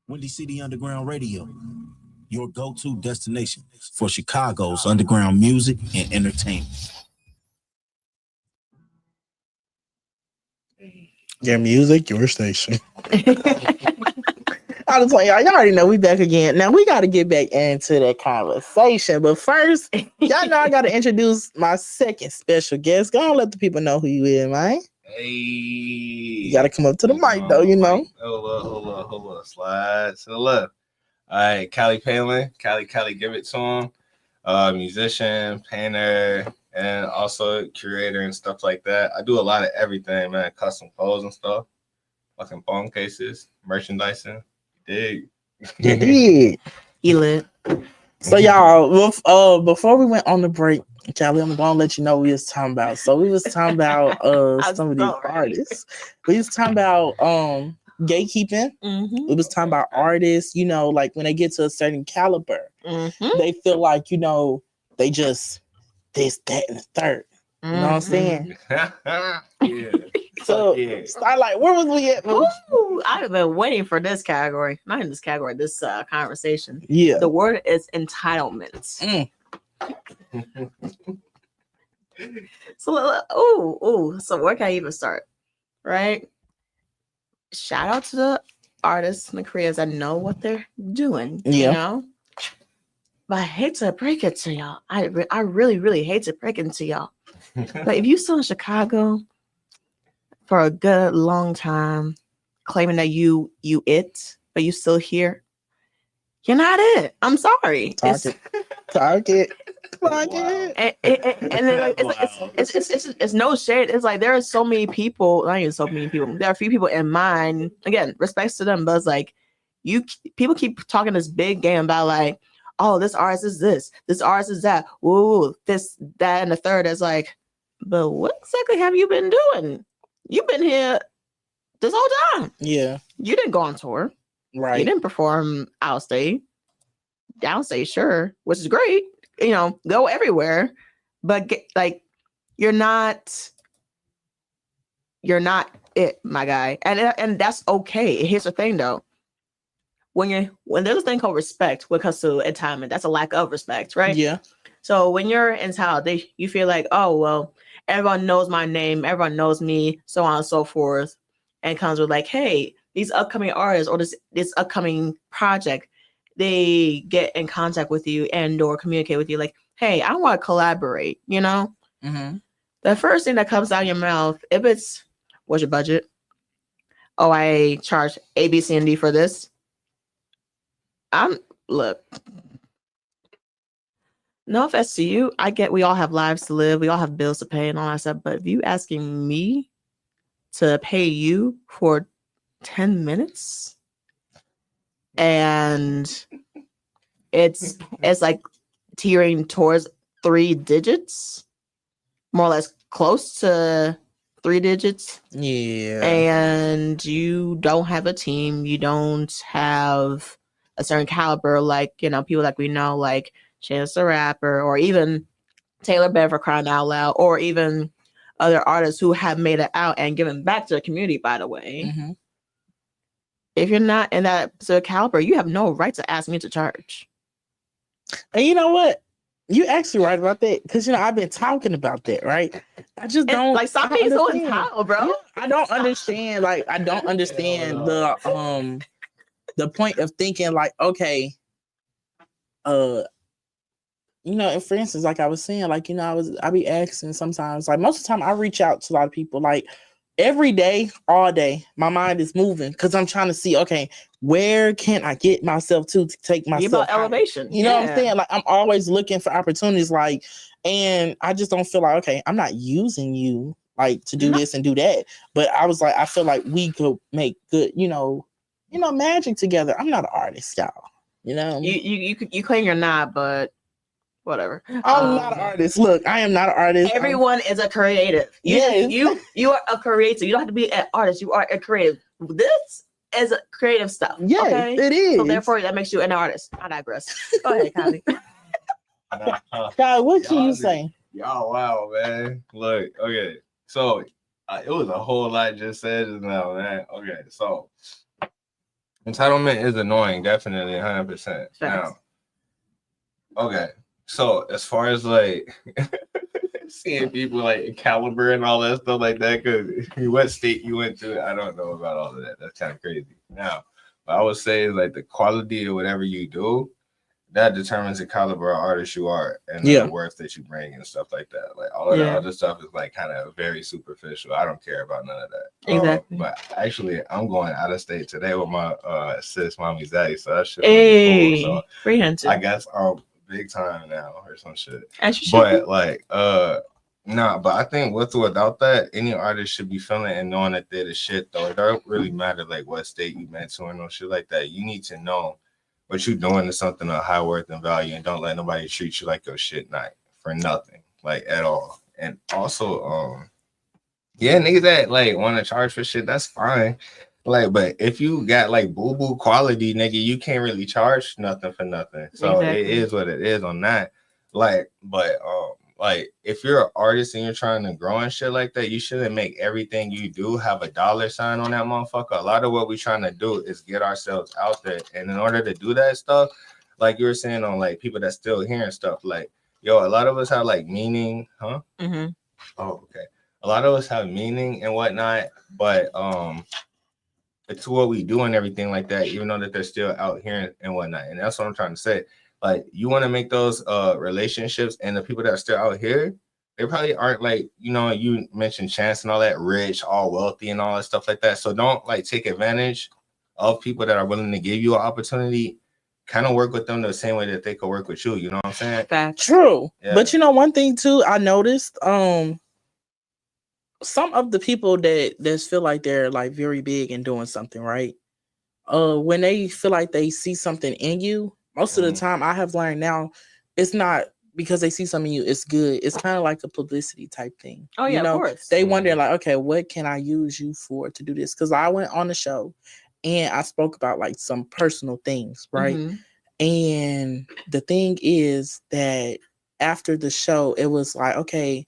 Windy City Underground Radio, your go-to destination for Chicago's underground music and entertainment. Your music, your station. I was like, y'all already know we back again. Now we got to get back into that conversation. But first, y'all know I got to introduce my second special guest. Go on, let the people know who you is, man. Hey. You got to come up to the mic, though, you know. Hold up. Slide to the left. All right, Callie Palin. Callie, give it to him. Musician, painter, and also curator and stuff like that. I do a lot of everything, man. Custom clothes and stuff. Fucking phone cases, merchandising. Dig. You did. He lit. So y'all, before we went on the break, Callie, I'm gonna let you know what we was talking about. So we was talking about some of these artists. We was talking about gatekeeping. Mm-hmm. We was talking about artists, you know, like when they get to a certain caliber, they feel like, you know, they just this, that, and the third. You know what I'm saying? Yeah. So Starlight, where was we at? Ooh, I've been waiting for this category. Not in this category, this conversation. Yeah. The word is entitlement. So where can I even start? Right? Shout out to the artists and the creators that know what they're doing. Yeah. You know? But I hate to break it to y'all. I really, really hate to break it to y'all. But if you still in Chicago for a good long time, claiming that you but you still here, you're not it. I'm sorry. Target. And it's no shade. It's like there are so many people. Not even so many people. There are a few people in mind. Again, respects to them, but it's like people keep talking this big game about like, oh, this artist is this artist is that. Woo, this, that, and the third is like, but what exactly have you been doing? You've been here this whole time. Yeah. You didn't go on tour. Right. You didn't perform outstate. Downstate, sure, which is great. You know, go everywhere, but you're not it, my guy, and that's okay. Here's the thing, though: when there's a thing called respect, when it comes to entitlement, that's a lack of respect, right? Yeah. So when you're entitled, you feel like, oh well, everyone knows my name, everyone knows me, so on and so forth, and comes with like, hey, these upcoming artists or this upcoming project, they get in contact with you and or communicate with you like, hey, I want to collaborate, you know? Mm-hmm. The first thing that comes out of your mouth, if it's, what's your budget? Oh, I charge A, B, C, and D for this. Look, no offense to you. I get we all have lives to live. We all have bills to pay and all that stuff. But if you asking me to pay you for 10 minutes and it's like tearing towards 3 digits, more or less close to 3 digits. Yeah. And you don't have a team, you don't have a certain caliber, like, you know, people like we know, like Chance the Rapper, or even Taylor Bev for crying out loud, or even other artists who have made it out and given back to the community, by the way. Mm-hmm. If you're not in that sort of caliber, you have no right to ask me to charge. And you know what? You actually right about that, because you know I've been talking about that, right? I just don't like stop being so entitled, bro. Yeah, I don't understand. Like I don't understand the point of thinking like, okay, you know, and for instance, like I was saying, like, you know, I be asking sometimes, like most of the time I reach out to a lot of people, like every day, all day, my mind is moving because I'm trying to see, okay, where can I get myself to take myself about higher? elevation. You know what I'm saying? Like I'm always looking for opportunities, like, and I just don't feel like, okay, I'm not using you like to do this and do that. But I was like, I feel like we could make good, you know, magic together. I'm not an artist, y'all. You know, you claim you're not, but whatever. I'm not an artist. Look, I am not an artist. Everyone is a creative. Yes. You are a creator. You don't have to be an artist. You are a creative. This is a creative stuff. Yes, okay? it is. So therefore, that makes you an artist. I digress. Go ahead, Kylie. God, what can you say? Y'all, wow, man. Look, okay. So it was a whole lot just said just now, man. Okay, so entitlement is annoying, definitely, 100%. Now, okay. So as far as like seeing people like caliber and all that stuff like that, because what state you went to, I don't know about all of that. That's kind of crazy. Now, what I would say is like the quality of whatever you do, that determines the caliber of artist you are and the worth that you bring and stuff like that. Like all of that other stuff is like kind of very superficial. I don't care about none of that. Exactly. But actually, I'm going out of state today with my sis, Mommy Zaddy. So that shit really cool. So free hunting. I guess big time now or some shit. But like nah, but I think with or without that, any artist should be feeling and knowing that they're the shit though. It don't really matter like what state you meant to or no shit like that. You need to know what you're doing is something of high worth and value, and don't let nobody treat you like your shit night for nothing, like at all. And also, niggas that like want to charge for shit, that's fine. Like, but if you got like boo-boo quality, nigga, you can't really charge nothing for nothing. So it is what it is on that. Like, but like if you're an artist and you're trying to grow and shit like that, you shouldn't make everything you do have a dollar sign on that motherfucker. A lot of what we're trying to do is get ourselves out there. And in order to do that stuff, like you were saying on like people that's still hearing stuff, like, yo, a lot of us have like meaning, huh? Mm-hmm. Oh, okay. A lot of us have meaning and whatnot, but it's what we do and everything like that, even though that they're still out here and whatnot. And that's what I'm trying to say. Like, you want to make those relationships, and the people that are still out here, they probably aren't like, you know, you mentioned Chance and all that, rich, all wealthy and all that stuff like that. So don't like take advantage of people that are willing to give you an opportunity. Kind of work with them the same way that they could work with you. You know what I'm saying? That's true. Yeah. But you know, one thing too, I noticed, some of the people that feel like they're like very big and doing something right, when they feel like they see something in you, most of the time I have learned now, it's not because they see something in you, it's good. It's kind of like a publicity type thing. Oh yeah, you know? of course. They wonder like, okay, what can I use you for to do this? Because I went on the show and I spoke about like some personal things, right? Mm-hmm. And the thing is that after the show, it was like, okay,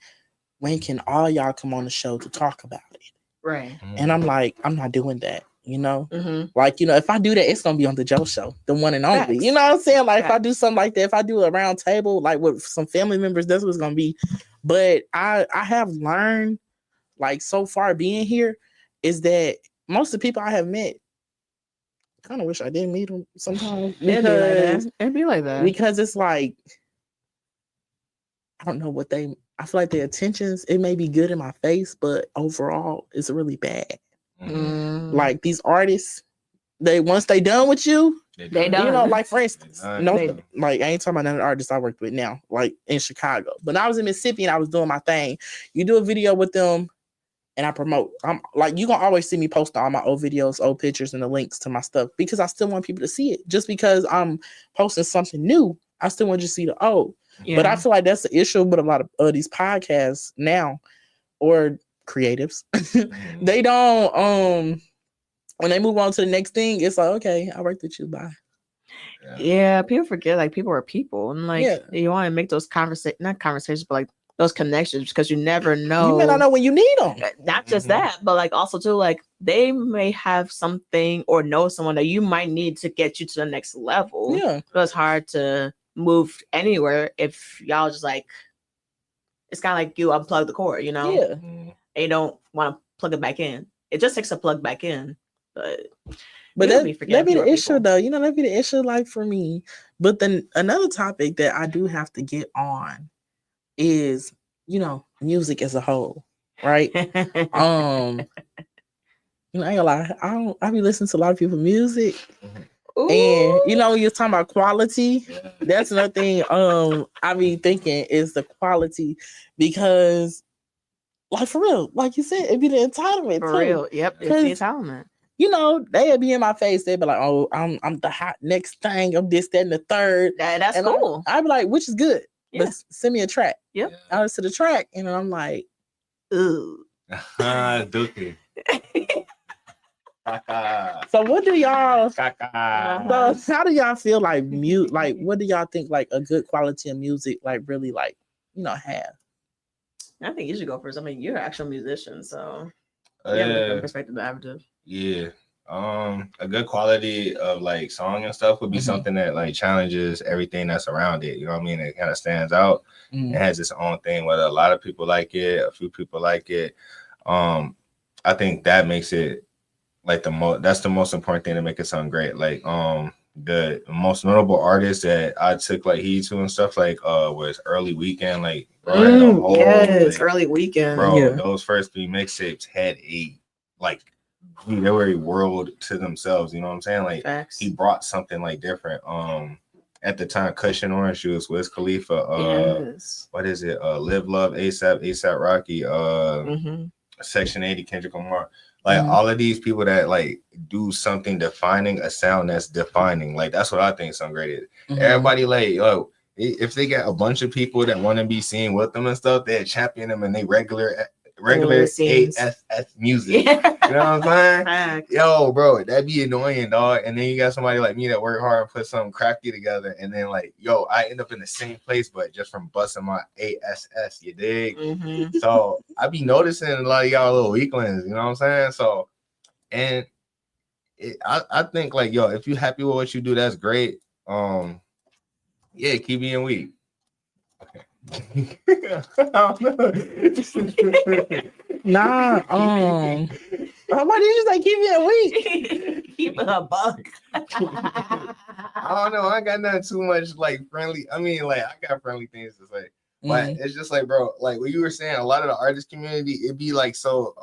when can all y'all come on the show to talk about it? Right. And I'm like, I'm not doing that. You know, Mm-hmm. like, you know, if I do that, it's gonna be on the TheJoShow, the one and only. Facts. You know what I'm saying? Like, if I Facts. do something like that, if I do a round table, like with some family members, that's what it's gonna be. But I have learned, like, so far being here, is that most of the people I have met, kind of wish I didn't meet them sometimes, because It'd be like that. because it's like, I don't know what I feel like their intentions, it may be good in my face, but overall it's really bad. Like, these artists, once they done with you, They done. you know, like, for instance, They like, I ain't talking about none of the artists I worked with now, like in Chicago. But I was in Mississippi and I was doing my thing. You do a video with them and I promote. I'm like, you gonna always see me post all my old videos, old pictures, and the links to my stuff, because I still want people to see it. Just because I'm posting something new, I still want you to see the old. Yeah. But I feel like that's the issue with a lot of these podcasts now, or creatives. They don't when they move on to the next thing, it's like, okay, I worked with you, bye. Yeah, people forget, like, people are people, and like, Yeah. you want to make those not conversations, but like those connections, because you never know. You may not know when you need them. Not just that, but like also too, like, they may have something or know someone that you might need to get you to the next level. Yeah. So it's hard to move anywhere if y'all just like, it's kind of like you unplug the cord, you know? Yeah. And you don't want to plug it back in. It just takes a plug back in, but that'd be be the issue, people. though. You know, that'd be the issue, like, for me. But then another topic that I do have to get on is, you know, music as a whole, right? You know, I ain't gonna lie, I be listening to a lot of people's music. Ooh. And you know, when you're talking about quality, that's another thing I be thinking is the quality, because, like, for real, like you said, it'd be the entitlement For too. real. Yep, it's the entitlement. You know, they'd be in my face. They'd be like, "Oh, I'm the hot next thing. I'm this, that, and the third." That's and cool. I'd be like, "Which is good, Yeah. but send me a track." Yep. I listen to the track, and I'm like, "Ooh, Dookie." So what do y'all? So Caca. how do y'all feel like mute? Like, what do y'all think like a good quality of music like really, like, you know, have? I think you should go first. I mean, you're an actual musician, so you have a different perspective than average. Yeah. A good quality of like song and stuff would be something that like challenges everything that's around it. You know what I mean? It kind of stands out. It has its own thing, whether a lot of people like it, a few people like it. I think that makes it like that's the most important thing to make it sound great. Like the most notable artists that I took like heed to and stuff like was Early Weekend. Like, bro, yes, Early Weekend. Bro, those first 3 mixtapes had they were a world to themselves. You know what I'm saying? Like, Facts. He brought something like different. At the time, Cushion Orange Juice, Wiz Khalifa, what is it? Live Love, ASAP Rocky, Section 80, Kendrick Lamar. Like all of these people that like do something defining, a sound that's defining. Like, that's what I think some great is. Everybody like, yo, if they got a bunch of people that want to be seen with them and stuff, they champion them and they regular ASS music. You know what I'm saying? Yo, bro, that'd be annoying, dog. And then you got somebody like me that work hard and put something crafty together, and then like, yo, I end up in the same place, but just from busting my ASS, you dig? So I be noticing a lot of y'all little weaklings, you know what I'm saying? So, and I think like, yo, if you happy with what you do, that's great. Yeah, keep being weak. Okay. Nah, why did you say keep it weak? Keep it a buck. I don't know. I got nothing too much like friendly. I mean, like, I got friendly things to say, but it's just like, bro, like what you were saying, a lot of the artist community, it'd be like so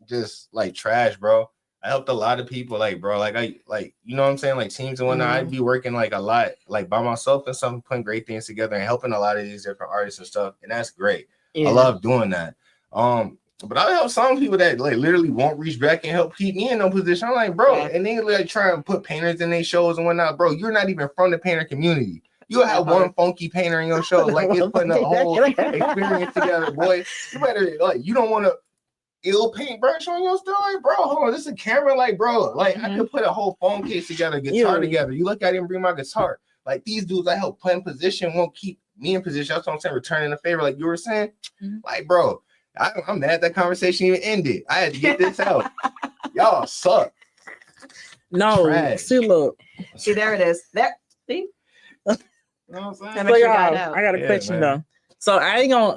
just like trash, bro. I helped a lot of people, like, bro, like I like, you know what I'm saying, like teams and whatnot. I'd be working like a lot, like by myself and stuff, putting great things together and helping a lot of these different artists and stuff, and that's great. I love doing that. But I help some people that like literally won't reach back and help keep me in no position. I'm like, bro, and they like try and put painters in their shows and whatnot, bro. You're not even from the painter community. You'll have one funky painter in your show, like it's putting a whole experience together, boy. You better like, you don't want to ill paintbrush on your story, bro. Hold on, this is a camera, like, bro. Like, I could put a whole phone case together, guitar together. You look at it and bring my guitar. Like, these dudes I help play in position won't keep me in position. That's what I'm saying, returning the favor, like you were saying. Like, bro, I'm mad that conversation even ended. I had to get this out. Y'all suck. No, Trash. see, look. See, there it is. There. See. You know what I'm Gotta saying? make So sure we got y'all, it out. I got a Yeah, question man. though. So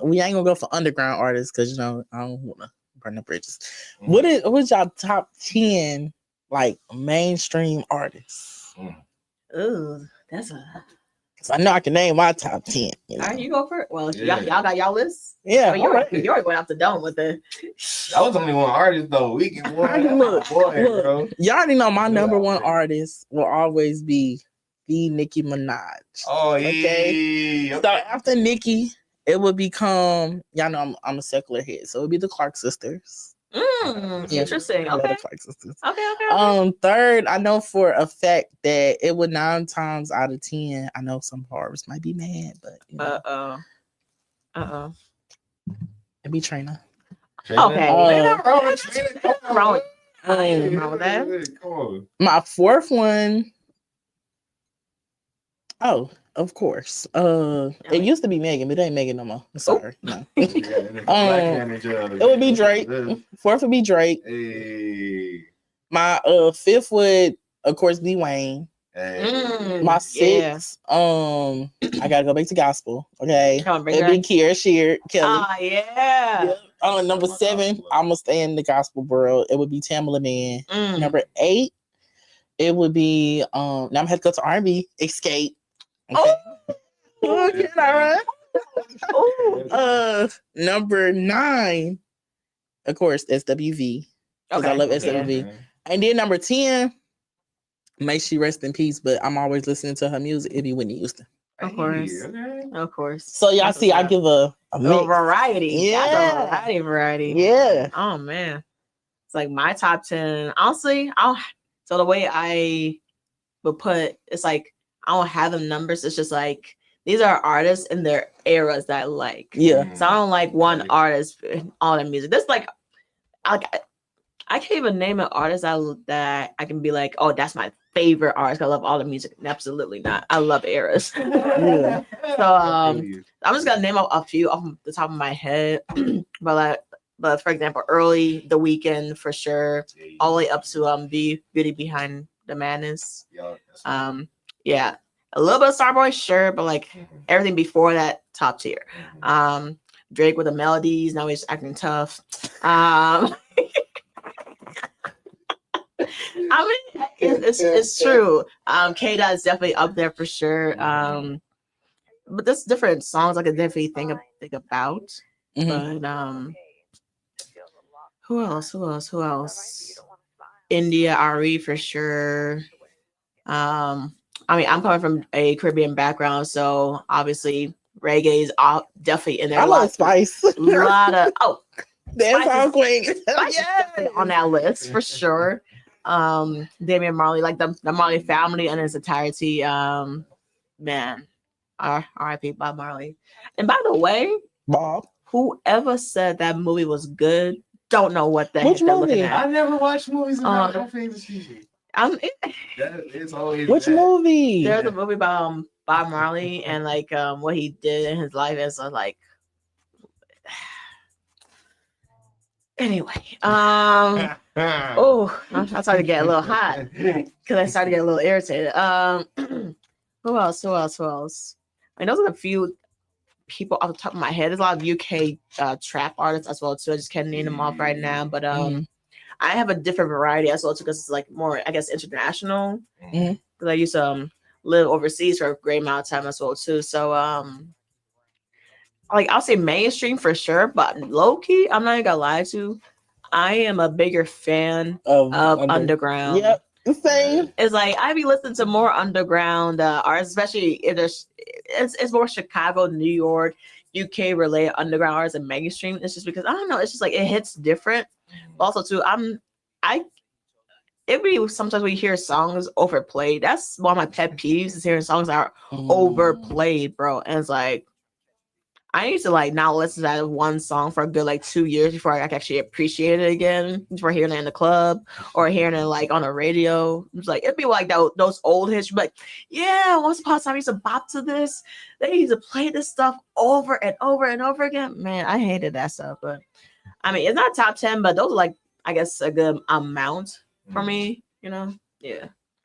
we ain't gonna go for underground artists because I don't want to burn the bridges. Mm. What's y'all top 10 like mainstream artists? Ooh, that's a. Because I know I can name my top 10. You know? All right, you go for it. Well, Yeah. y'all got y'all list. Yeah, You all right. already went off the dome with the. That was only one artist though. We can Look, boy, bro. y'all already know my Do number that, one bro. artist will always be the Nicki Minaj. Oh, Okay. yeah. So after Nicki, it would become y'all know I'm a secular head, so it would be the Clark sisters. Yeah. Interesting. I love Okay. the Clark sisters. Okay. Third, I know for a fact that it would 9 times out of 10. I know some horrors might be mad, but you know, it'd be Trina. Okay. Ain't nothing wrong with Trina. Nothing wrong with that. Come on. My fourth one. Oh, of course. It used to be Megan, but it ain't Megan no more. I'm sorry. No. It would be Drake. Fourth would be Drake. Hey. My fifth would, of course, be Wayne. Hey. My sixth, I gotta go back to gospel. Okay, Come on, bring it'd her be Kiera Sheard, Kelly. Ah, yeah. Number 7, I'm gonna stay in the gospel world. It would be Tamala Man. Number 8, it would be now I'm gonna have to go to R&B. Escape. Okay. Okay, all right. Number 9, of course, SWV. Because I love SWV. Okay. And then number 10, may she rest in peace, but I'm always listening to her music. It'd be Whitney Houston. Of course. Okay. Of course. So y'all see, I give a mix. variety. Yeah. That's a variety. Yeah. Oh man. It's like my top 10. Honestly, so the way I would put it's like I don't have them numbers. It's just like these are artists in their eras that I like. Yeah. So I don't like one artist in all their music. This like I can't even name an artist that I can be like, oh, that's my favorite artist. I love all the music. Absolutely not. I love eras. Yeah. So I'm just gonna name a few off the top of my head. but for example, early The Weeknd for sure, all the way up to Beauty Behind the Madness. Yeah, a little bit of Starboy, sure, but like everything before that, top tier. Drake with the melodies, now he's acting tough. I mean, it's true. K-Dot is definitely up there for sure. But there's different songs I could definitely think about. But who else? India RE for sure. I mean, I'm coming from a Caribbean background, so obviously reggae is definitely in there. I love Spice. A lot of That's all queen. yeah, on that list for sure. Damian Marley, like the Marley family in its entirety. Man, R.I.P. Bob Marley. And by the way, Bob, whoever said that movie was good, don't know what the Which heck they're looking movie? at. I never watched movies about my favorite species. It's always Which that. movie? There's a movie about Bob Marley and like what he did in his life as like. Anyway, I started to get a little hot because I started to get a little irritated. Who else? I mean, those are the few people off the top of my head. There's a lot of UK trap artists as well too. I just can't name them off right now, but I have a different variety as well too because it's like more, I guess, international. Because I used to live overseas for a great amount of time as well too. So like I'll say mainstream for sure, but low key, I'm not even gonna lie to you, I am a bigger fan of underground. Yep. Same. It's like I be listening to more underground artists, especially if it's more Chicago, New York, UK related underground artists and mainstream. It's just because I don't know, it's just like it hits different. But also too, it be sometimes we hear songs overplayed. That's one of my pet peeves is hearing songs that are overplayed, bro. And it's like I need to like not listen to that one song for a good like 2 years before I can actually appreciate it again. Before hearing it in the club or hearing it like on the radio. It's like it'd be like those old hits. You'd be like, yeah, once upon a time I used to bop to this. They used to play this stuff over and over and over again. Man, I hated that stuff. But I mean, it's not top 10, but those are like I guess, a good amount for me. Yeah.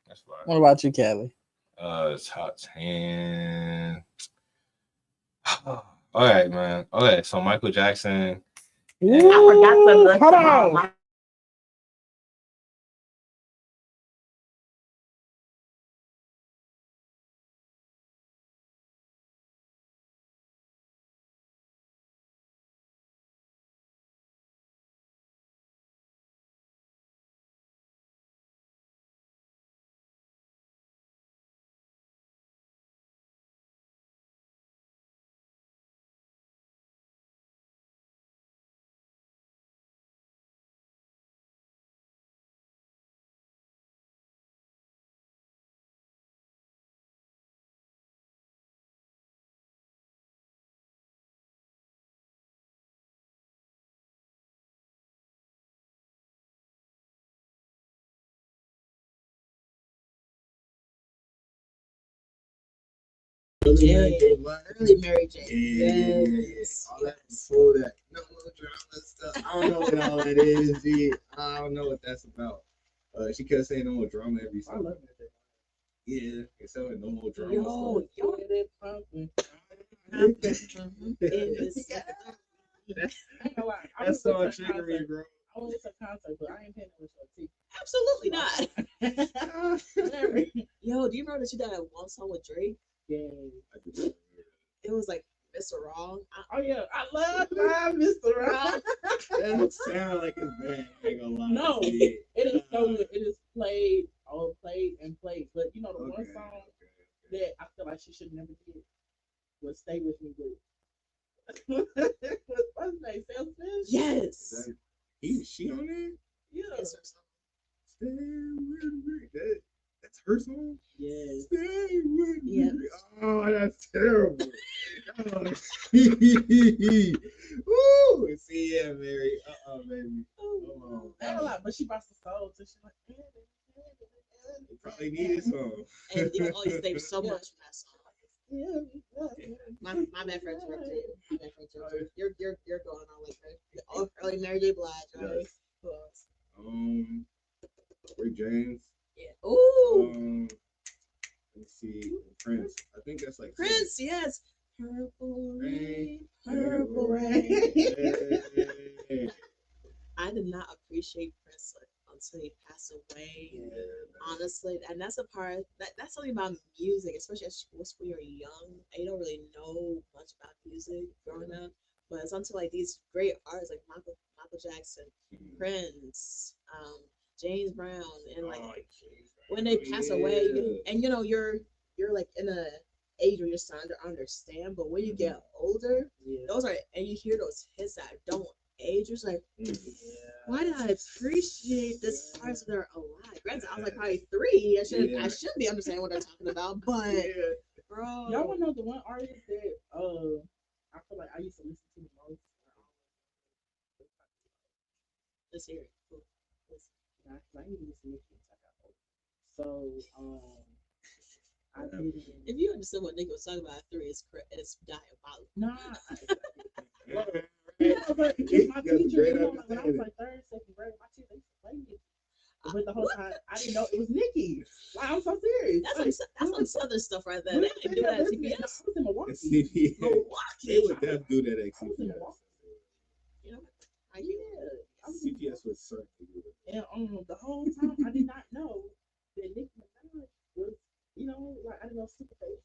That's fine. What about you, Callie? Top 10. All right, man. Okay, so Michael Jackson. Ooh, I forgot to look hold them on. up. Early Mary J. Yes. All that before that. No drama stuff. I don't know what all that is. G. I don't know what that's about. She kept saying no more drama every song. I love that. Yeah, except with no more drama. That's so trickery, bro. I went to a concert, but I ain't paying no attention. Absolutely not. Yo, do you remember that you did that one song with Drake? Yeah. It was like Mr. Wrong. Oh yeah, I love Mr. Wrong. That sound like it's bad. I ain't gonna lie. No, it is so good. It is played and played. But the one song that I feel like she should never did was "Stay with Me, Boo." What's his name? Selfish? Yes. She on there? Yeah. It's her song. Stay with me. That's her song? Yes. Stay with me. Yeah. Oh, that's terrible. Woo! See, yeah, Mary. Baby. Oh, not a lot, but she brought some soul to. She like, you probably needed some. And you always save so much from that song. Yeah. My bad friend interrupted you. My bad friend interrupted you. You're going on like that. Early Mary J. Blige, right? Yes. Who else? Rick James. Yeah. Ooh. Let's see. Prince. I think that's like Prince, yes. Purple rain, Purple rain. I did not appreciate Prince until he passed away. Yeah. Honestly, and that's a part that's something about music, especially when you're young and you don't really know much about music growing up. But it's until like these great artists like Michael Jackson, Prince, James Brown, and like when they pass away, and you're like in a age where you're starting to understand. But when you get older, those are and you hear those hits that don't age, you're like, why did I appreciate this artist when they're alive? Granted, I was like probably 3. I should be understanding what they're talking about, but bro, y'all wanna know the one artist that I feel like I used to listen to the most. Let's hear it. I need to listen to so I did. If you understood what Nick was talking about, 3 it's diabolical. Nah. But my teacher, when I was like 3rd, 2nd grade, my teacher used to play Nicki. But the whole time I didn't know it was Nicki. Like, I'm so serious. That's like Southern stuff right there. They didn't do that at CPS. I was in Milwaukee. They would have do that at CPS. CPS was certain. And the whole time I did not know that Nicki Minaj was, like I didn't know Superface.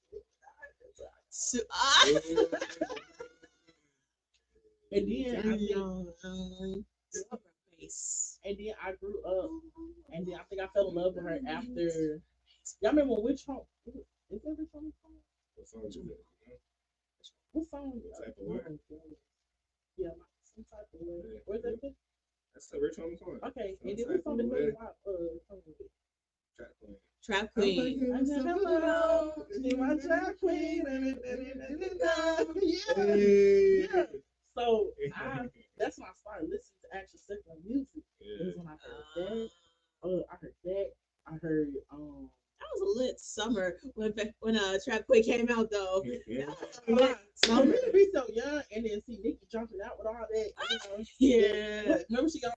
And then I grew up, and then I think I fell in love with her after. Y'all remember Witch Home? Is that Witch Home? What song is that? What song? Type of word? Yeah, some type of word. Where's that? That's the Rich Home song. Okay, and then what song is that? Trap Queen. I never know. My Trap Queen. Yeah. So that's when I started listening to actual secular music. It was when I heard that. I heard that. I heard that was a lit summer when Trap Queen came out though. Yeah. Summer. To be so young and then see Nicki jumping out with all that. Yeah. Remember she got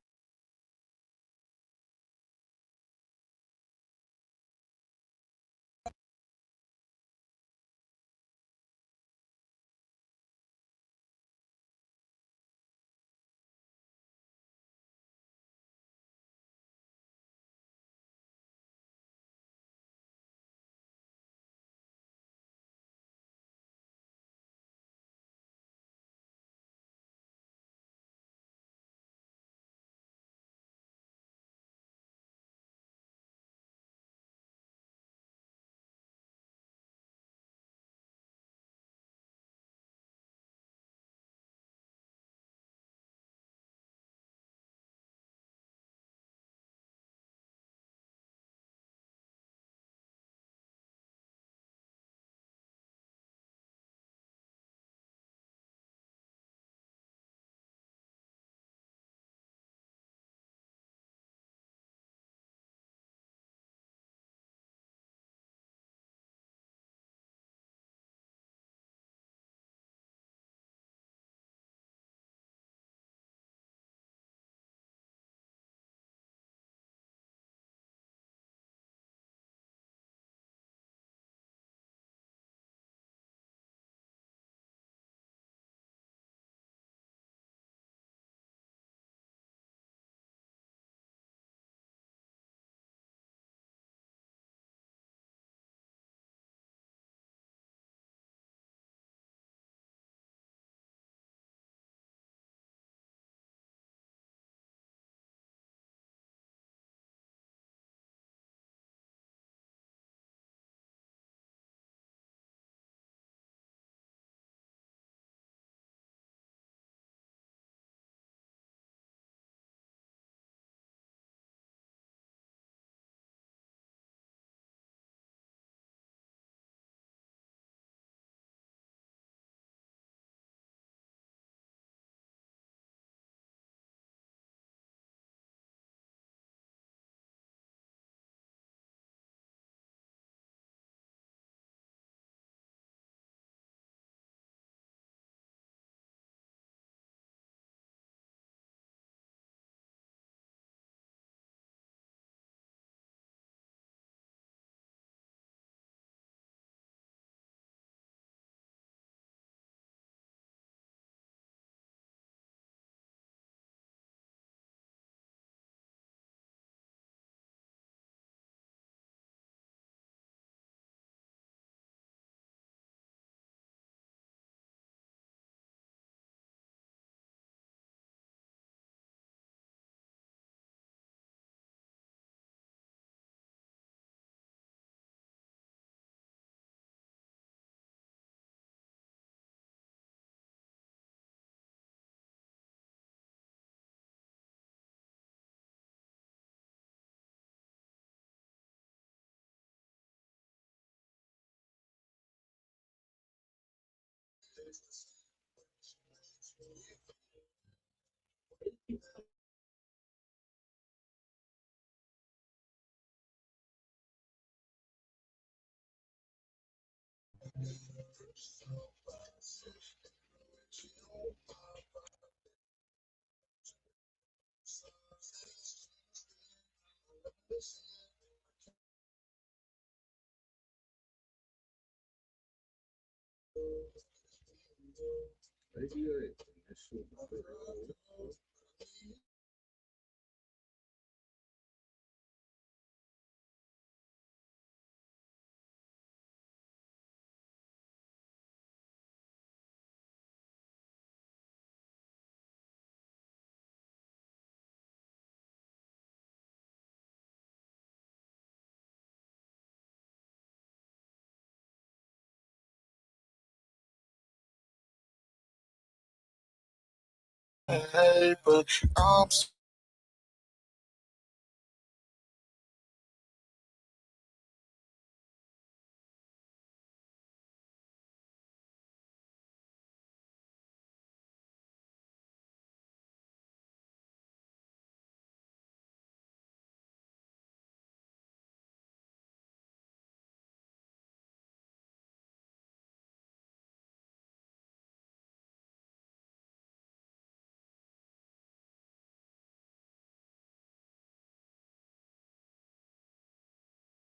Hey, but I'm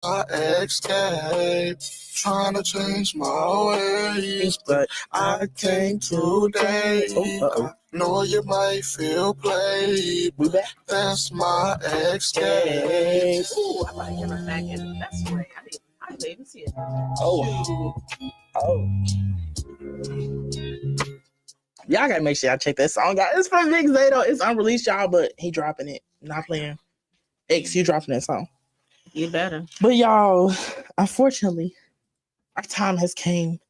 I escape, trying to change my ways, but I can't today. I know you might feel played, but that's my escape. Ooh, I like him back in the best way. I didn't even see it. Oh. Y'all gotta make sure y'all check that song out. It's from Big Zato. It's unreleased, y'all, but he dropping it. Not playing. X, you dropping that song. You better. But y'all, unfortunately, our time has came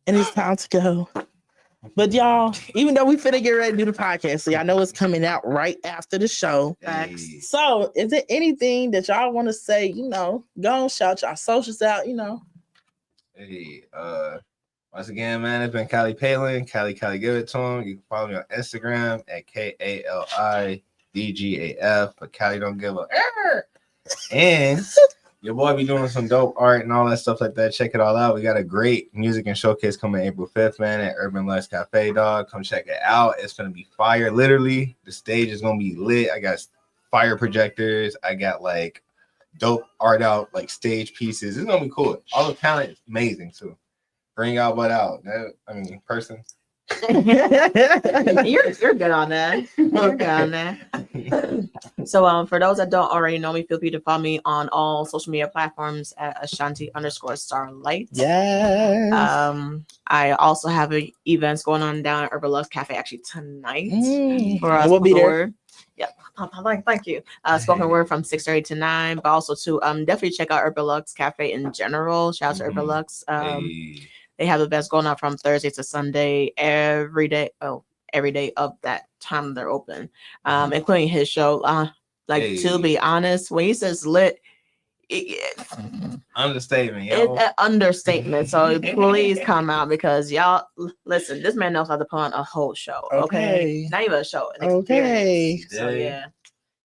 and it's time to go. But y'all, even though we finna get ready to do the podcast, so y'all know it's coming out right after the show. Facts. So is there anything that y'all want to say, go and shout y'all socials out, Hey, once again, man, it's been Callie Palin. Callie give it to him. You can follow me on Instagram at KALIDGAF, but Callie don't give a and your boy be doing some dope art and all that stuff like that. Check it all out. We got a great music and showcase coming April 5th, man, at Urban Lux Cafe, dog. Come check it out. It's gonna be fire. Literally, the stage is gonna be lit. I got fire projectors. I got like dope art out, like stage pieces. It's gonna be cool. All the talent is amazing too. Bring out but out. Person. You're good on that. You're good on that. So for those that don't already know me, feel free to follow me on all social media platforms at Ashanti_Starlight. Yes. I also have events going on down at Urban Lux Cafe actually tonight. For us, we'll be there. Yeah, thank you. Spoken word from 6:30 to 9, but also to definitely check out Urban Lux Cafe in general. Shout out to Urban Lux. They have events going on from Thursday to Sunday every day. Oh, every day of that time they're open, including his show. To be honest, when he says lit, understatement, yo. It's an understatement. So please come out because y'all listen. This man knows how to put on a whole show. Okay, not even a show. An experience. So yeah.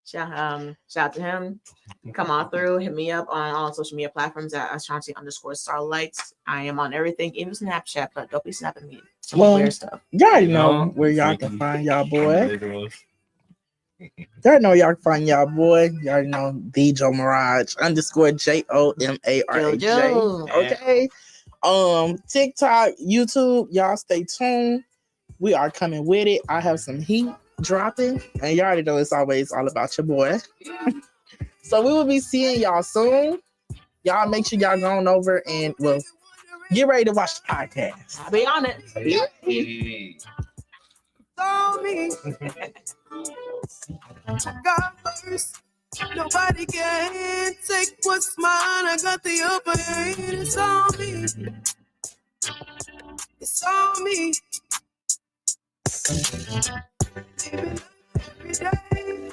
Shout out to him. Come on through. Hit me up on all social media platforms at Ashanti_Starlight. I am on everything, even Snapchat, but don't be snapping me some weird stuff. Y'all already know where y'all can find y'all boy. Y'all know y'all can find y'all boy. Y'all already know TheJo Mirage _JOMARAJ. Okay. TikTok, YouTube, y'all stay tuned. We are coming with it. I have some heat dropping, and y'all already know it's always all about your boy. So we will be seeing y'all soon. Y'all make sure y'all going over and get ready to watch the podcast. I'll be on it. God first. Nobody can take what's mine. I got the upper hand. It's on me. It's on me. Living every day.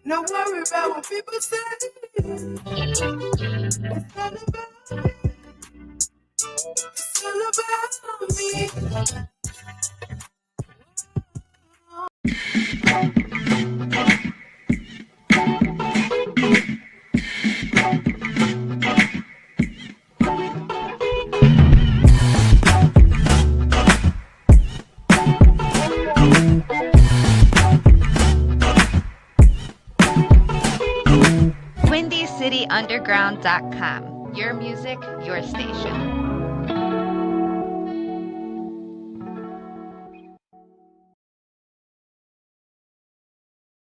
No worry about what people say. It's all about me. It's all about me. TheJoShow.underground.com. Your music, your station.